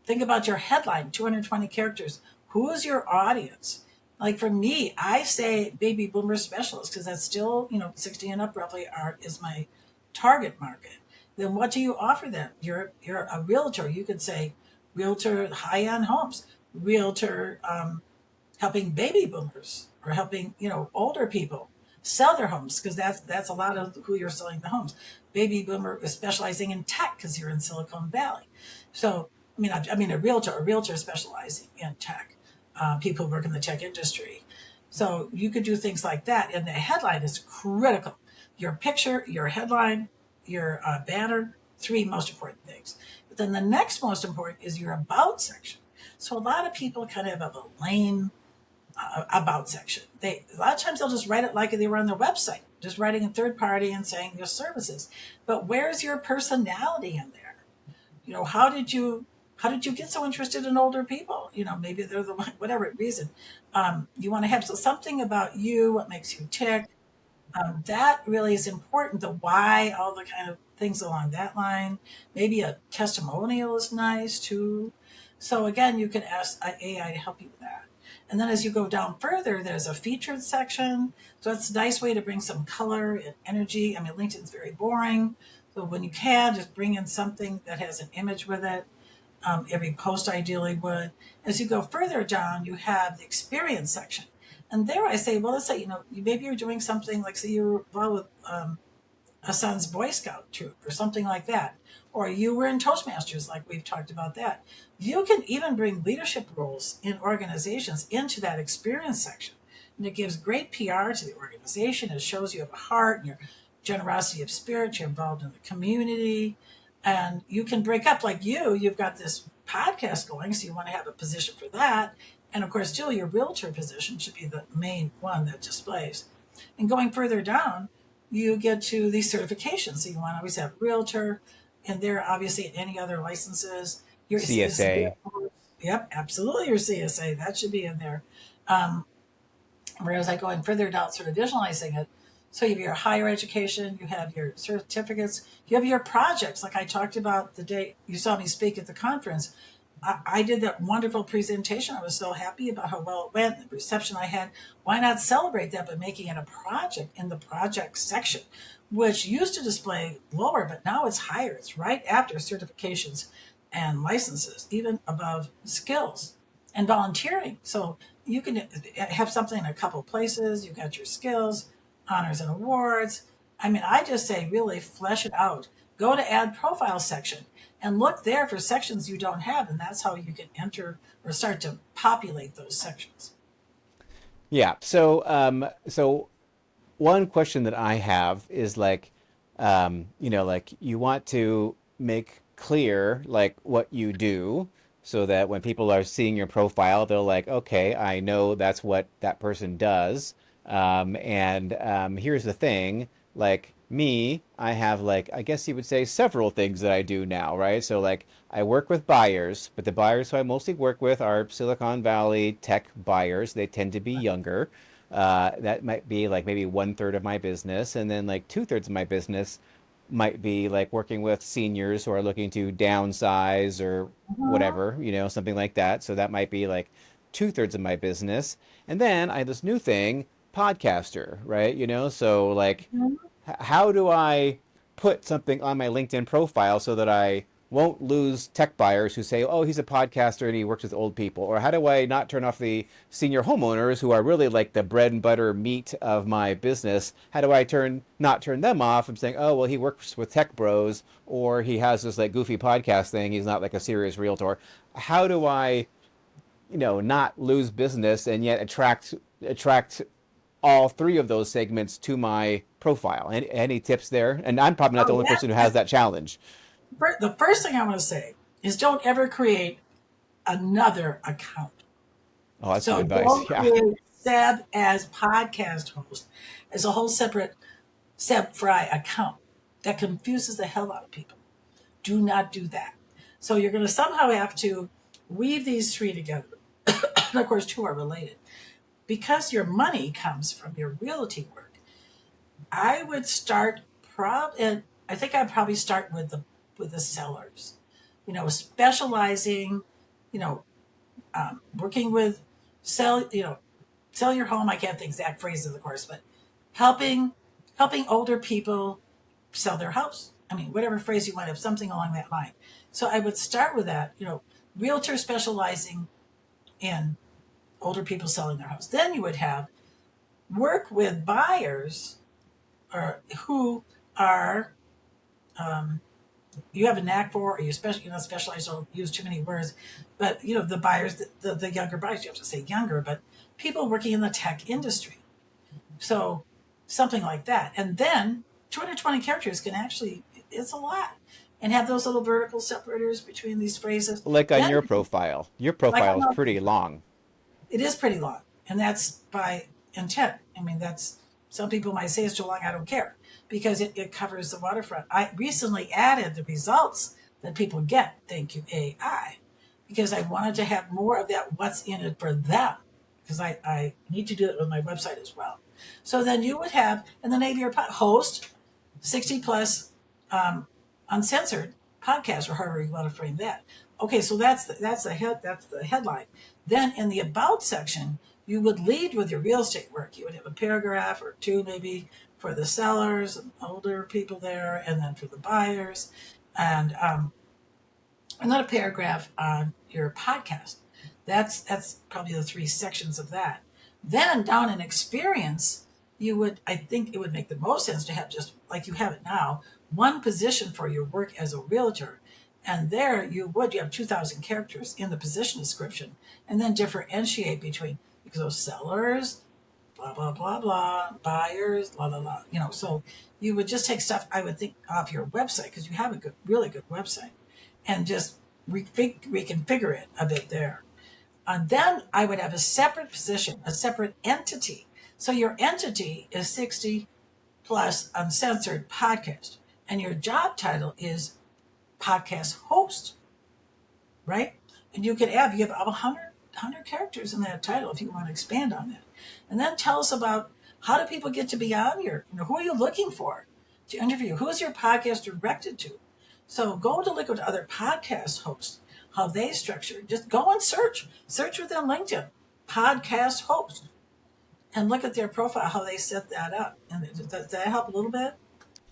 think about your headline, 220 characters. Who is your audience? Like for me, I say baby boomer specialist because that's still, 60 and up roughly is my target market. Then what do you offer them? You're a realtor. You could say realtor high end homes, realtor helping baby boomers or helping, older people sell their homes because that's a lot of who you're selling the homes. Baby boomer is specializing in tech because you're in Silicon Valley. So I mean a realtor specializing in tech, people who work in the tech industry. So you could do things like that, and the headline is critical. Your picture, your headline, your banner, three most important things. But then the next most important is your about section. So a lot of people kind of have a lame about section. A lot of times they'll just write it like they were on their website, just writing in third party and saying your services. But where's your personality in there? How did you get so interested in older people? Maybe they're the one, whatever reason. You want to have something about you, what makes you tick. That really is important. The why, all the kind of things along that line. Maybe a testimonial is nice too. So again, you can ask AI to help you with that. And then as you go down further, there's a featured section. So it's a nice way to bring some color and energy. I mean, LinkedIn's very boring. So when you can, just bring in something that has an image with it. Every post ideally would. As you go further down, you have the experience section. And there I say, well, let's say, maybe you're doing something like, say you're involved with a son's Boy Scout troop or something like that. Or you were in Toastmasters, like we've talked about that. You can even bring leadership roles in organizations into that experience section. and it gives great PR to the organization. It shows you have a heart and your generosity of spirit. You're involved in the community, and you can break up like you've got this podcast going, so you want to have a position for that. And of course, still your realtor position should be the main one that displays. And going further down, you get to these certifications. So you want to always have realtor, and there obviously any other licenses. Your CSA. Yep, absolutely. Your CSA that should be in there. Whereas going further down, sort of visualizing it, so you have your higher education, you have your certificates, you have your projects. Like I talked about the day you saw me speak at the conference, I did that wonderful presentation. I was so happy about how well it went, the reception I had. Why not celebrate that by making it a project in the project section, which used to display lower, but now it's higher. It's right after certifications and licenses, even above skills and volunteering. So you can have something in a couple places. You've got your skills, honors and awards. I mean, I just say really flesh it out. Go to add profile section and look there for sections you don't have. And that's how you can enter or start to populate those sections. Yeah. So one question that I have is like, like you want to make clear like what you do so that when people are seeing your profile, they're like, okay, I know that's what that person does. And here's the thing, like me, I have like, I guess you would say several things that I do now, right? So like I work with buyers, but the buyers who I mostly work with are Silicon Valley tech buyers. They tend to be younger. That might be like maybe one third of my business, and then like two-thirds of my business might be like working with seniors who are looking to downsize or Mhm. whatever, something like that. So that might be like two-thirds of my business. And then I have this new thing, podcaster, right? So like how do I put something on my LinkedIn profile so that I won't lose tech buyers who say, oh, he's a podcaster and he works with old people? Or how do I not turn off the senior homeowners who are really like the bread and butter meat of my business? How do I not turn them off? I'm saying, oh, well, he works with tech bros or he has this like goofy podcast thing. He's not like a serious realtor. How do I, not lose business and yet attract all three of those segments to my profile? Any tips there? And I'm probably not the Oh, only person who has that challenge. the first thing I want to say is don't ever create another account. Oh, that's good So advice. don't Yeah. create Seb as podcast host as a whole separate Seb Fry account. That confuses the hell out of people. Do not do that. So you're going to somehow have to weave these three together. And of course, two are related. Because your money comes from your realty work, I would start and I think I'd probably start with the sellers. Specializing, you know, working with sell your home. I can't think exact phrases, of course, but helping helping older people sell their house. I mean, whatever phrase you want, have something along that line. So I would start with that. Realtor specializing in older people selling their house. Then you would have work with buyers or who are you have a knack for, or you specialize. Don't use too many words, but the buyers, the younger buyers. You have to say younger, but people working in the tech industry. So something like that, and then 220 characters can actually it's a lot, and have those little vertical separators between these phrases. Like on Then, your profile. Your like profile I'm is not, pretty long. it is pretty long, and that's by intent. I mean, that's some people might say it's too long. I don't care because it covers the waterfront. I recently added the results that people get. Thank you, AI, because I wanted to have more of that. What's in it for them? Because I need to do it with my website as well. So then you would have, and then maybe your host 60 plus uncensored podcast, or however you want to frame that. Okay, so that's the headline. Then in the about section, you would lead with your real estate work. You would have a paragraph or two maybe for the sellers and older people there, and then for the buyers, and another paragraph on your podcast. That's probably the three sections of that. Then down in experience, I think it would make the most sense to have just like you have it now, one position for your work as a realtor. And there you have 2,000 characters in the position description, and then differentiate between because those sellers, blah, blah, blah, blah, buyers, blah, blah, blah. So you would just take stuff, I would think, off your website because you have a good, really good website and just reconfigure it a bit there. And then I would have a separate position, a separate entity. So your entity is 60 plus uncensored podcast. And your job title is podcast host, right? And you have 100 characters in that title if you want to expand on that. And then tell us about how do people get to be on who are you looking for to interview? Who is your podcast directed to? So go to look at other podcast hosts, how they structure. Just go and search within LinkedIn, podcast host, and look at their profile, how they set that up. And does that help a little bit?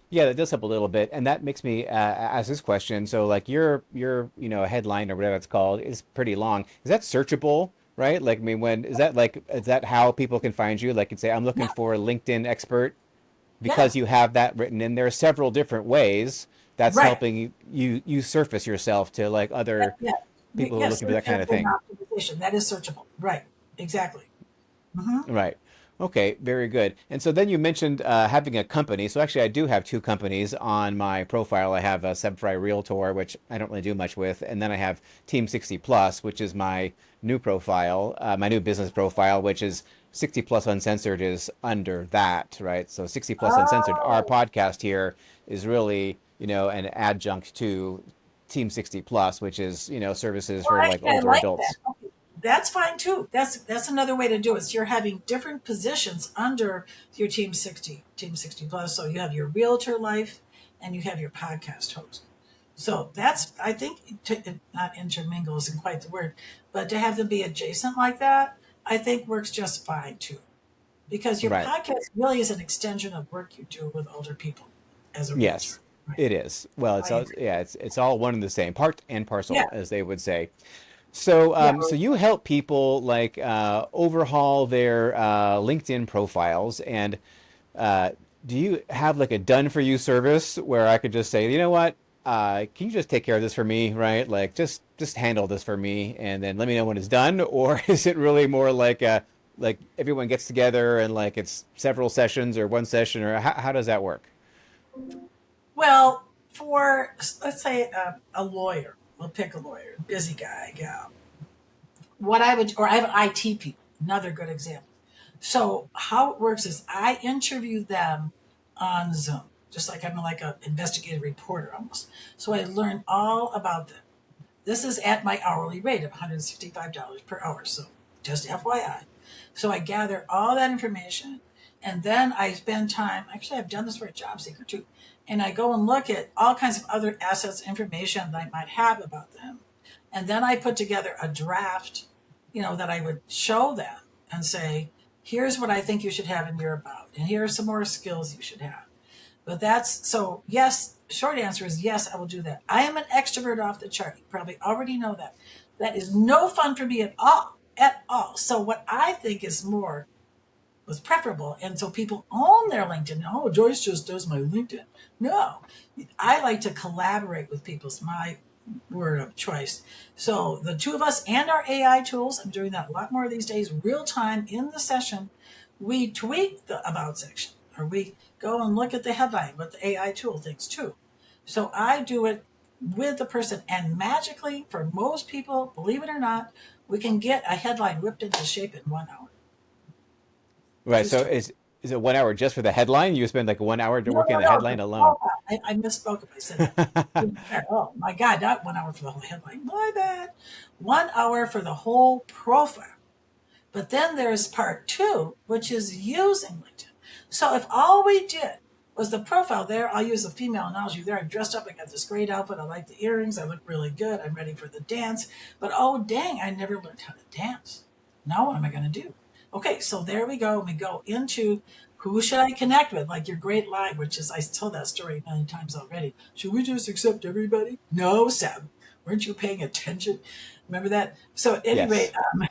Yeah, that does help a little bit, and that makes me ask this question. So, like your headline or whatever it's called is pretty long. Is that searchable, right? Like, I mean, when is that how people can find you? Like, and say, I'm looking Yeah, for a LinkedIn expert yeah, because you have that written in. There are several different ways that's right. helping you surface yourself to like other Yeah, people who are yes, looking for that search kind of engine thing. optimization. That is searchable. Right, exactly. Hmm. Right. Okay, very good. And so then you mentioned having a company. So actually, I do have two companies on my profile. I have a Subfry Realtor, which I don't really do much with, and then I have Team 60 Plus, which is my new profile, my new business profile, which is 60 Plus Uncensored is under that, right? So 60 Plus Uncensored, our Oh, podcast here is really, an adjunct to Team 60 Plus, which is, services well, for like actually, I older like that. adults. Okay. That's fine too. That's another way to do it. So you're having different positions under your Team 60 plus. So you have your realtor life and you have your podcast host. So that's, I think, not intermingle isn't quite the word, but to have them be adjacent like that, I think works just fine too. Because your Right. podcast really is an extension of work you do with older people as a realtor. Yes, Right. it is. Well, it's I all, agree. yeah, it's all one and the same, part and Yeah. parcel, as they would say. So, Yeah. so you help people like overhaul their LinkedIn profiles, and uh, do you have like a done for you service where I could just say, you know what, can you just take care of this for me, right? Like just handle this for me, and then let me know when it's done, or is it really more like everyone gets together and like it's several sessions or one session, or how does that work? Well, for let's say a lawyer, we'll pick a lawyer, busy guy, gal. What I would, or I have IT people, another good example. So how it works is I interview them on Zoom, just like I'm like an investigative reporter almost. So I learn all about them. This is at my hourly rate of $165 per hour. So just FYI. So I gather all that information and then I spend time. Actually, I've done this for a job seeker too. And I go and look at all kinds of other assets, information that I might have about them. And then I put together a draft, that I would show them and say, here's what I think you should have in your about. And here are some more skills you should have. But that's so, yes, short answer is yes, I will do that. I am an extrovert off the chart. You probably already know that. That is no fun for me at all. At all. So what I think is more was preferable. And so people own their LinkedIn. Oh, Joyce just does my LinkedIn. No. I like to collaborate with people. It's my word of choice. So the two of us and our AI tools, I'm doing that a lot more these days, real time in the session, we tweak the about section or we go and look at the headline, what the AI tool thinks too. So I do it with the person and magically for most people, believe it or not, we can get a headline whipped into shape in 1 hour. Right. True So story. is it 1 hour just for the headline? You spend like 1 hour No, working no, on the no. headline The alone. profile. I misspoke if I said that. Oh my God, not 1 hour for the whole headline. My bad. 1 hour for the whole profile. But then there's part two, which is using LinkedIn. So if all we did was the profile there, I'll use a female analogy there. I'm dressed up, I got this great outfit, I like the earrings, I look really good, I'm ready for the dance. But oh dang, I never learned how to dance. Now what am I gonna do? Okay, so there we go. We go into who should I connect with? Like your great line, which is I told that story many times already. Should we just accept everybody? No, Sam. Weren't you paying attention? Remember that? So at any rate, Yes.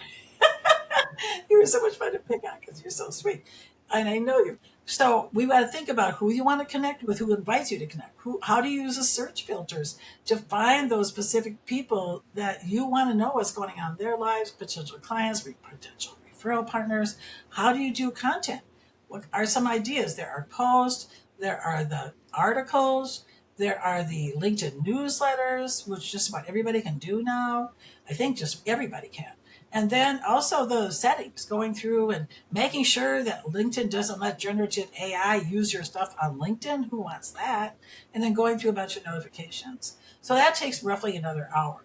you were so much fun to pick on because you're so sweet. And I know you. So we got to think about who you want to connect with, who invites you to connect. How do you use the search filters to find those specific people that you want to know what's going on in their lives, potential clients, potential referral partners? How do you do content? What are some ideas? There are posts, there are the articles, there are the LinkedIn newsletters, which just about everybody can do now. I think just everybody can. And then also the settings, going through and making sure that LinkedIn doesn't let generative AI use your stuff on LinkedIn. Who wants that? And then going through a bunch of notifications. So that takes roughly another hour.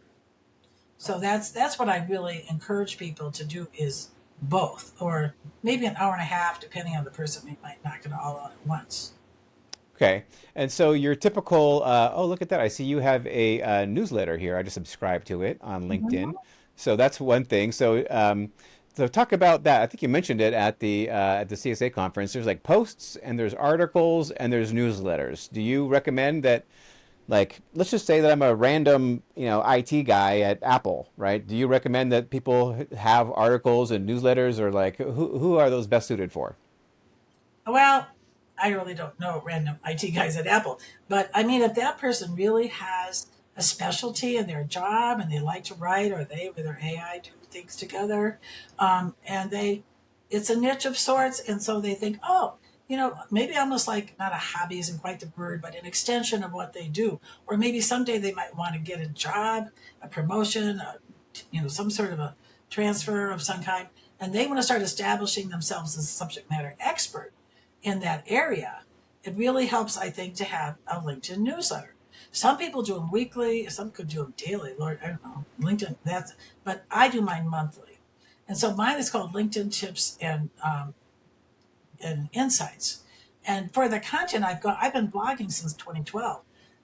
So that's what I really encourage people to do is both, or maybe an hour and a half, depending on the person. We might knock it all out at once. Okay. And so your typical, oh, look at that. I see you have a, newsletter here. I just subscribed to it on LinkedIn. Mhm. So that's one thing. So talk about that. I think you mentioned it at the CSA conference. There's like posts and there's articles and there's newsletters. Do you recommend that, like, let's just say that I'm a random, IT guy at Apple, right? Do you recommend that people have articles and newsletters, or like who are those best suited for? Well, I really don't know random IT guys at Apple, but I mean, if that person really has a specialty in their job and they like to write, or they with their AI do things together, and it's a niche of sorts, and so they think, oh, maybe almost like not a hobby isn't quite the word, but an extension of what they do, or maybe someday they might want to get a job, a promotion, some sort of a transfer of some kind, and they want to start establishing themselves as a subject matter expert in that area. It really helps, I think, to have a LinkedIn newsletter. Some people do them weekly, some could do them daily. Lord, I don't know. LinkedIn, but I do mine monthly. And so mine is called LinkedIn Tips and Insights. And for the content I've been blogging since 2012,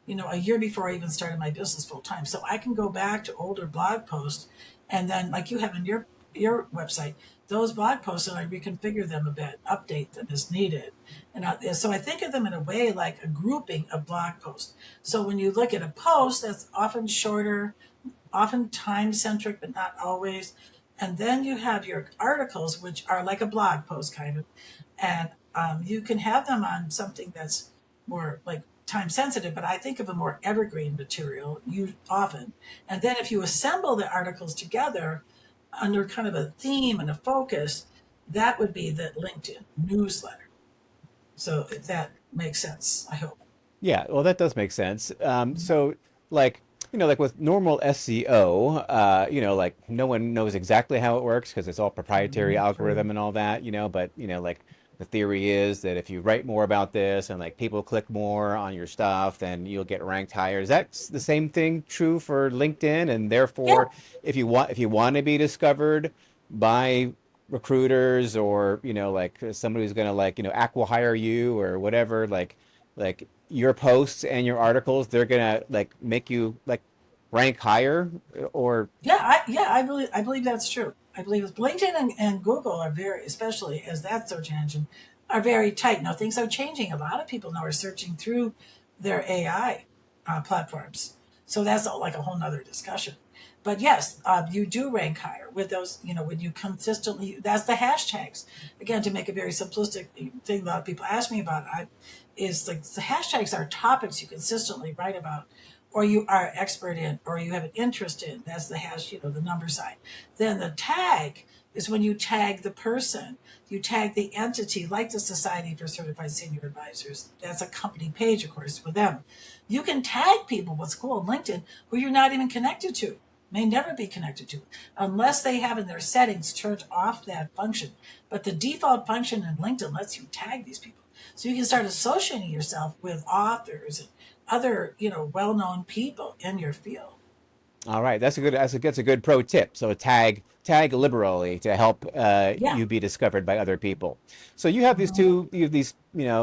a year before I even started my business full time. So I can go back to older blog posts, and then like you have in your website, those blog posts, and I reconfigure them a bit, update them as needed. So I think of them in a way like a grouping of blog posts. So when you look at a post that's often shorter, often time centric, but not always. And then you have your articles, which are like a blog post kind of. And you can have them on something that's more like time sensitive, but I think of a more evergreen material, you often. And then if you assemble the articles together under kind of a theme and a focus, that would be the LinkedIn newsletter. So if that makes sense, I hope. Yeah, well, that does make sense. So, like, like with normal SEO, like no one knows exactly how it works because it's all proprietary True. algorithm and all that, but, like the theory is that if you write more about this and like people click more on your stuff, then you'll get ranked higher. Is that the same thing true for LinkedIn? And Yeah. therefore, if you want to be discovered by recruiters, or, like somebody who's going to like, acqui-hire you or whatever, like your posts and your articles, they're gonna like make you like rank higher, or I believe that's true. I believe LinkedIn and Google are very, especially as that search engine, are very tight. Now things are changing. A lot of people now are searching through their AI platforms, so that's like a whole nother discussion. But yes, you do rank higher with those. When you consistently, that's the hashtags. Again, to make a very simplistic thing, a lot of people ask me about, is like the hashtags are topics you consistently write about, or you are expert in, or you have an interest in. That's the hash, the number sign. Then the tag is when you tag the person, you tag the entity, like the Society for Certified Senior Advisors. That's a company page, of course, with them. You can tag people, what's cool on LinkedIn, who you're not even connected to, may never be connected to, unless they have in their settings turned off that function. But the default function in LinkedIn lets you tag these people. So you can start associating yourself with authors and other, well-known people in your field. all right, that's a good pro tip. So tag liberally to help Yeah. you be discovered by other people. So you have these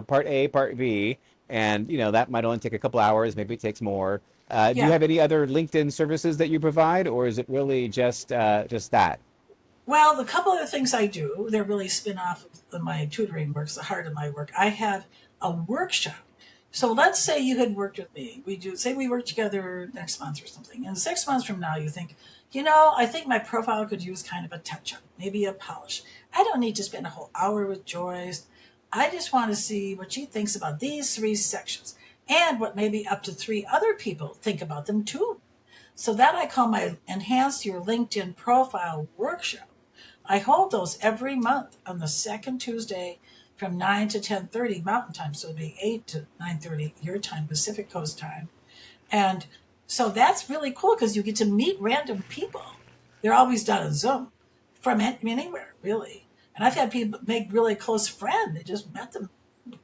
part A, part B, and that might only take a couple hours, maybe it takes more. Do you Yeah. have any other LinkedIn services that you provide, or is it really just that? Well, the couple of the things I do, they're really spin off of my tutoring works, the heart of my work. I have a workshop. So let's say you had worked with me. Say we work together next month or something. And 6 months from now, you think, I think my profile could use kind of a touch up, maybe a polish. I don't need to spend a whole hour with Joyce. I just want to see what she thinks about these three sections and what maybe up to three other people think about them too. So that I call my Enhance Your LinkedIn Profile workshop. I hold those every month on the second Tuesday from 9 to 10:30 Mountain Time. So it'd be 8 to 9:30 your time, Pacific Coast time. And so that's really cool because you get to meet random people. They're always done on Zoom from anywhere, really. And I've had people make really close friends. They just met them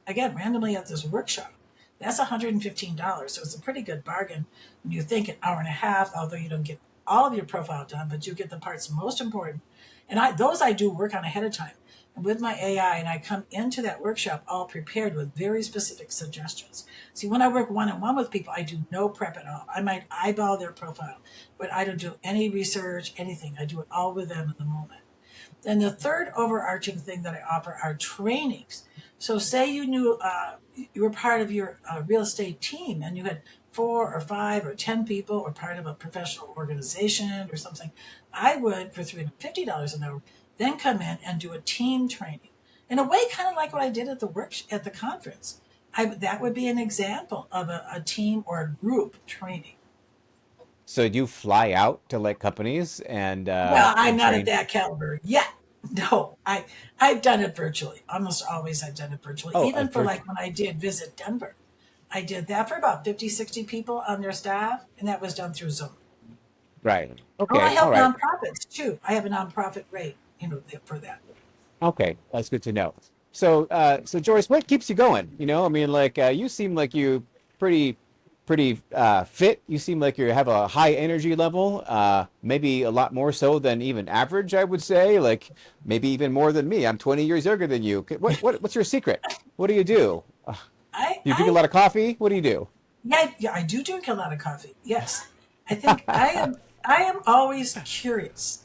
again randomly at this workshop. That's $115. So it's a pretty good bargain when you think an hour and a half, although you don't get all of your profile done, but you get the parts most important. And I do work on ahead of time. And with my AI, and I come into that workshop all prepared with very specific suggestions. See, when I work one-on-one with people, I do no prep at all. I might eyeball their profile, but I don't do any research, anything. I do it all with them in the moment. Then the third overarching thing that I offer are trainings. So say you knew you were part of your real estate team and you had 4 or 5 or 10 people or part of a professional organization or something. I would, for $350 an hour, then come in and do a team training. In a way, kind of like what I did at the conference. That would be an example of a team or a group training. So do you fly out to like companies Well, I'm and not at train? that caliber yet. No, I've done it virtually. Almost always I've done it virtually. Oh, Even for like when I did visit Denver, I did that for about 50, 60 people on their staff, and that was done through Zoom. right. Oh, I Okay. All help right. nonprofits too. I have a nonprofit rate, for that. Okay. That's good to know. So Joyce, what keeps you going? I mean, like you seem like you pretty, pretty fit. You seem like you have a high energy level. Maybe a lot more so than even average, I would say. Like maybe even more than me. I'm 20 years younger than you. What's your secret? What do you do? I, Do you drink a I, lot of coffee? What do you do? yeah, I do drink a lot of coffee. Yes, I think I am always curious.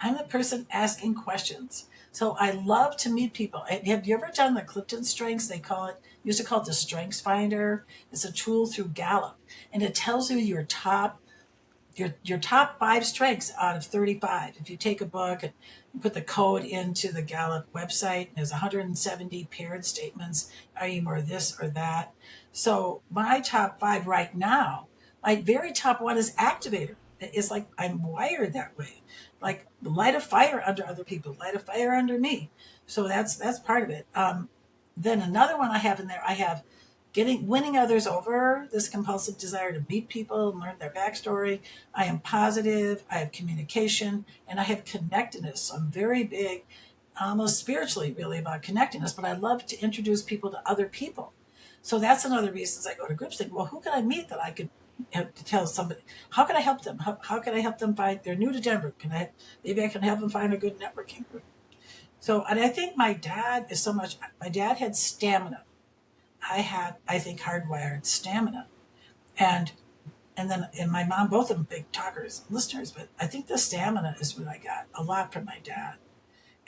I'm the person asking questions. So I love to meet people. Have you ever done the Clifton Strengths? Used to call it the Strengths Finder. It's a tool through Gallup, and it tells you your top 5 strengths out of 35. If you take a book and you put the code into the Gallup website, there's 170 paired statements. Are you more this or that? So my top 5 right now, my very top one is activator. It's like I'm wired that way. Like light a fire under other people, light a fire under me. So that's part of it. Then another one I have in there, I have winning others over, this compulsive desire to meet people and learn their backstory. I am positive, I have communication, and I have connectedness. So I'm very big, almost spiritually really about connectedness, but I love to introduce people to other people. So that's another reason I go to groups, think, well, who can I meet that I could to tell somebody, how can I help them? How can I help them find, they're new to Denver. Maybe I can help them find a good networking group. So, and I think my dad had stamina. I think, hardwired stamina. And and my mom, both of them big talkers and listeners, but I think the stamina is what I got a lot from my dad.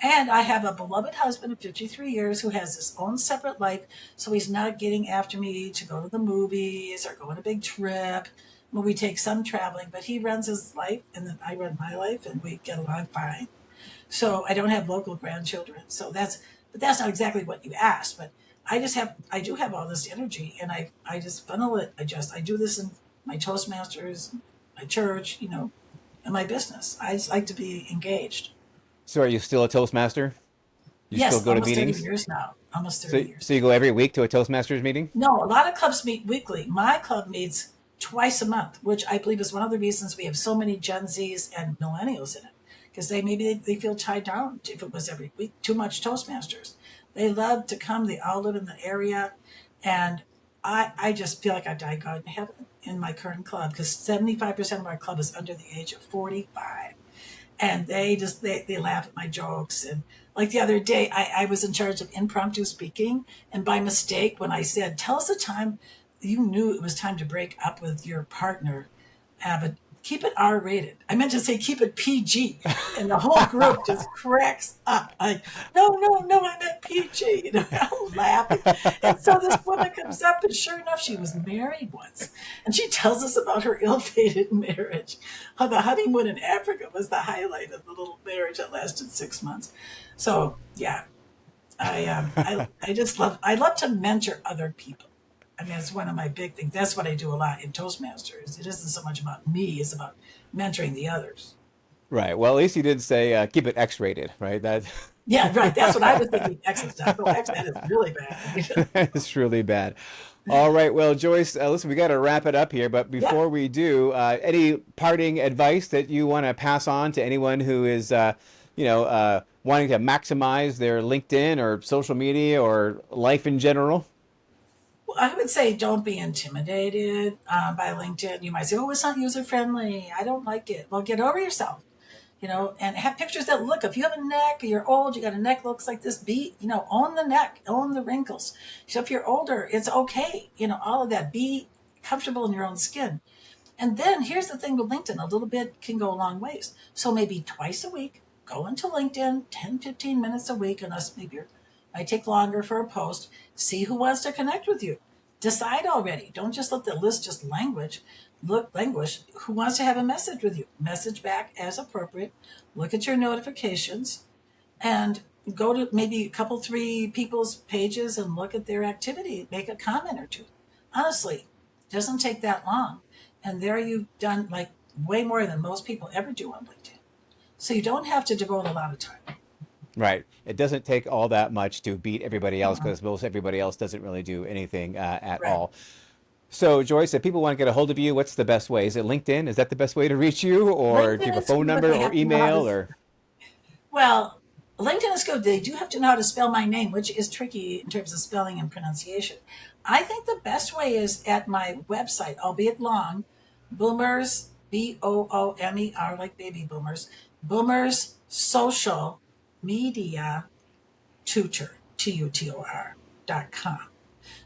And I have a beloved husband of 53 years who has his own separate life, so he's not getting after me to go to the movies or go on a big trip. Well, we take some traveling, but he runs his life and then I run my life and we get along fine. So I don't have local grandchildren. But that's not exactly what you asked. But I do have all this energy, and I just funnel it. I do this in my Toastmasters, my church, and my business. I just like to be engaged. So are you still a Toastmaster? You still Yes, go to almost 30 meetings? years now. Almost 30 So years. so you go every week to a Toastmasters meeting? No, a lot of clubs meet weekly. My club meets twice a month, which I believe is one of the reasons we have so many Gen Zs and millennials in it. Because they feel tied down if it was every week, too much Toastmasters. They love to come, they all live in the area. And I just feel like I died God in heaven in my current club because 75% of our club is under the age of 45, and they laugh at my jokes. And like the other day, I was in charge of impromptu speaking, and by mistake, when I said, tell us a time you knew it was time to break up with your partner, but keep it R rated. I meant to say keep it PG, and the whole group just cracks up. No, no, no, I meant PG. I'm laughing. And so this woman comes up, and sure enough, she was married once, and she tells us about her ill-fated marriage. How the honeymoon in Africa was the highlight of the little marriage that lasted 6 months. So yeah, I love to mentor other people. I mean, it's one of my big things. That's what I do a lot in Toastmasters. It isn't so much about me; it's about mentoring the others. Right. Well, at least you did say keep it X-rated, right? That Yeah, right. That's what I was thinking. X is not. Oh, X, that is really bad. It's really bad. All right. Well, Joyce, listen, we got to wrap it up here. But Yeah. before we do, any parting advice that you want to pass on to anyone who is, wanting to maximize their LinkedIn or social media or life in general? Well, I would say don't be intimidated by LinkedIn. You might say, oh, it's not user friendly. I don't like it. Well, get over yourself, and have pictures that look. If you have a neck, you're old, you got a neck that looks like this, own the neck, own the wrinkles. So if you're older, it's okay. All of that. Be comfortable in your own skin. And then here's the thing with LinkedIn, a little bit can go a long ways. So maybe twice a week, go into LinkedIn, 10, 15 minutes a week, unless maybe it might take longer for a post. See who wants to connect with you. Decide already. Don't just let the list just languish. Who wants to have a message with you? Message back as appropriate. Look at your notifications and go to maybe a couple, three people's pages and look at their activity. Make a comment or two. Honestly, it doesn't take that long. And there you've done like way more than most people ever do on LinkedIn. So you don't have to devote a lot of time. Right. It doesn't take all that much to beat everybody else Uh-uh. because most everybody else doesn't really do anything at Right. all. So, Joyce, if people want to get a hold of you, what's the best way? Is it LinkedIn? Is that the best way to reach you? Or do you LinkedIn have a is phone good, but number they or have to know how to. email or? Well, LinkedIn is good. They do have to know how to spell my name, which is tricky in terms of spelling and pronunciation. I think the best way is at my website, albeit long, Boomers, Boomer, like baby boomers, Boomers Social Media Tutor.com.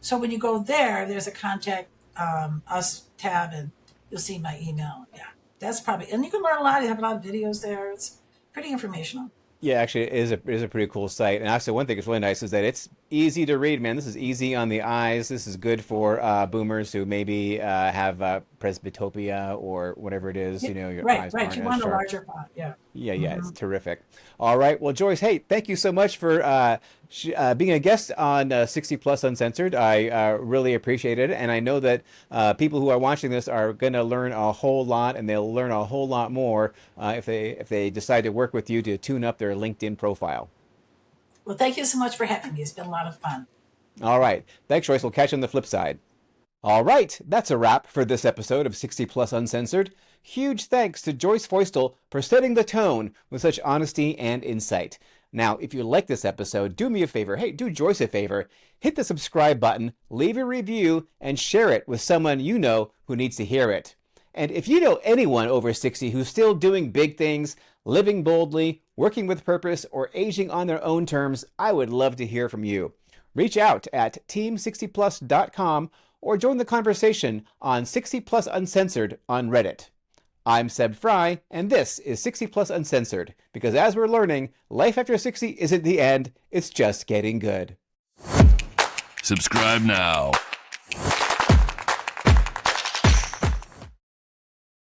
So when you go there, there's a contact us tab, and you'll see my email. Yeah, that's probably, and you can learn a lot. You have a lot of videos there. It's pretty informational. Yeah, actually, it is a pretty cool site. And actually, one thing that's really nice is that it's easy to read, man. This is easy on the eyes. This is good for boomers who maybe have presbytopia or whatever it is. Yeah, Your right, eyes right. aren't You as want a sharp. larger font. Yeah. Yeah, yeah, it's Hmm. terrific. All right. Well, Joyce, hey, thank you so much for being a guest on 60 Plus Uncensored. I really appreciate it. And I know that people who are watching this are going to learn a whole lot, and they'll learn a whole lot more if they decide to work with you to tune up their LinkedIn profile. Well, thank you so much for having me. It's been a lot of fun. All right. Thanks, Joyce. We'll catch you on the flip side. All right, that's a wrap for this episode of 60 Plus Uncensored. Huge thanks to Joyce Feustel for setting the tone with such honesty and insight. Now, if you like this episode, do me a favor. Hey, do Joyce a favor. Hit the subscribe button, leave a review, and share it with someone you know who needs to hear it. And if you know anyone over 60 who's still doing big things, living boldly, working with purpose, or aging on their own terms, I would love to hear from you. Reach out at team60plus.com or join the conversation on 60 Plus Uncensored on Reddit. I'm Seb Fry, and this is 60 Plus Uncensored, because as we're learning, life after 60 isn't the end, it's just getting good. Subscribe now.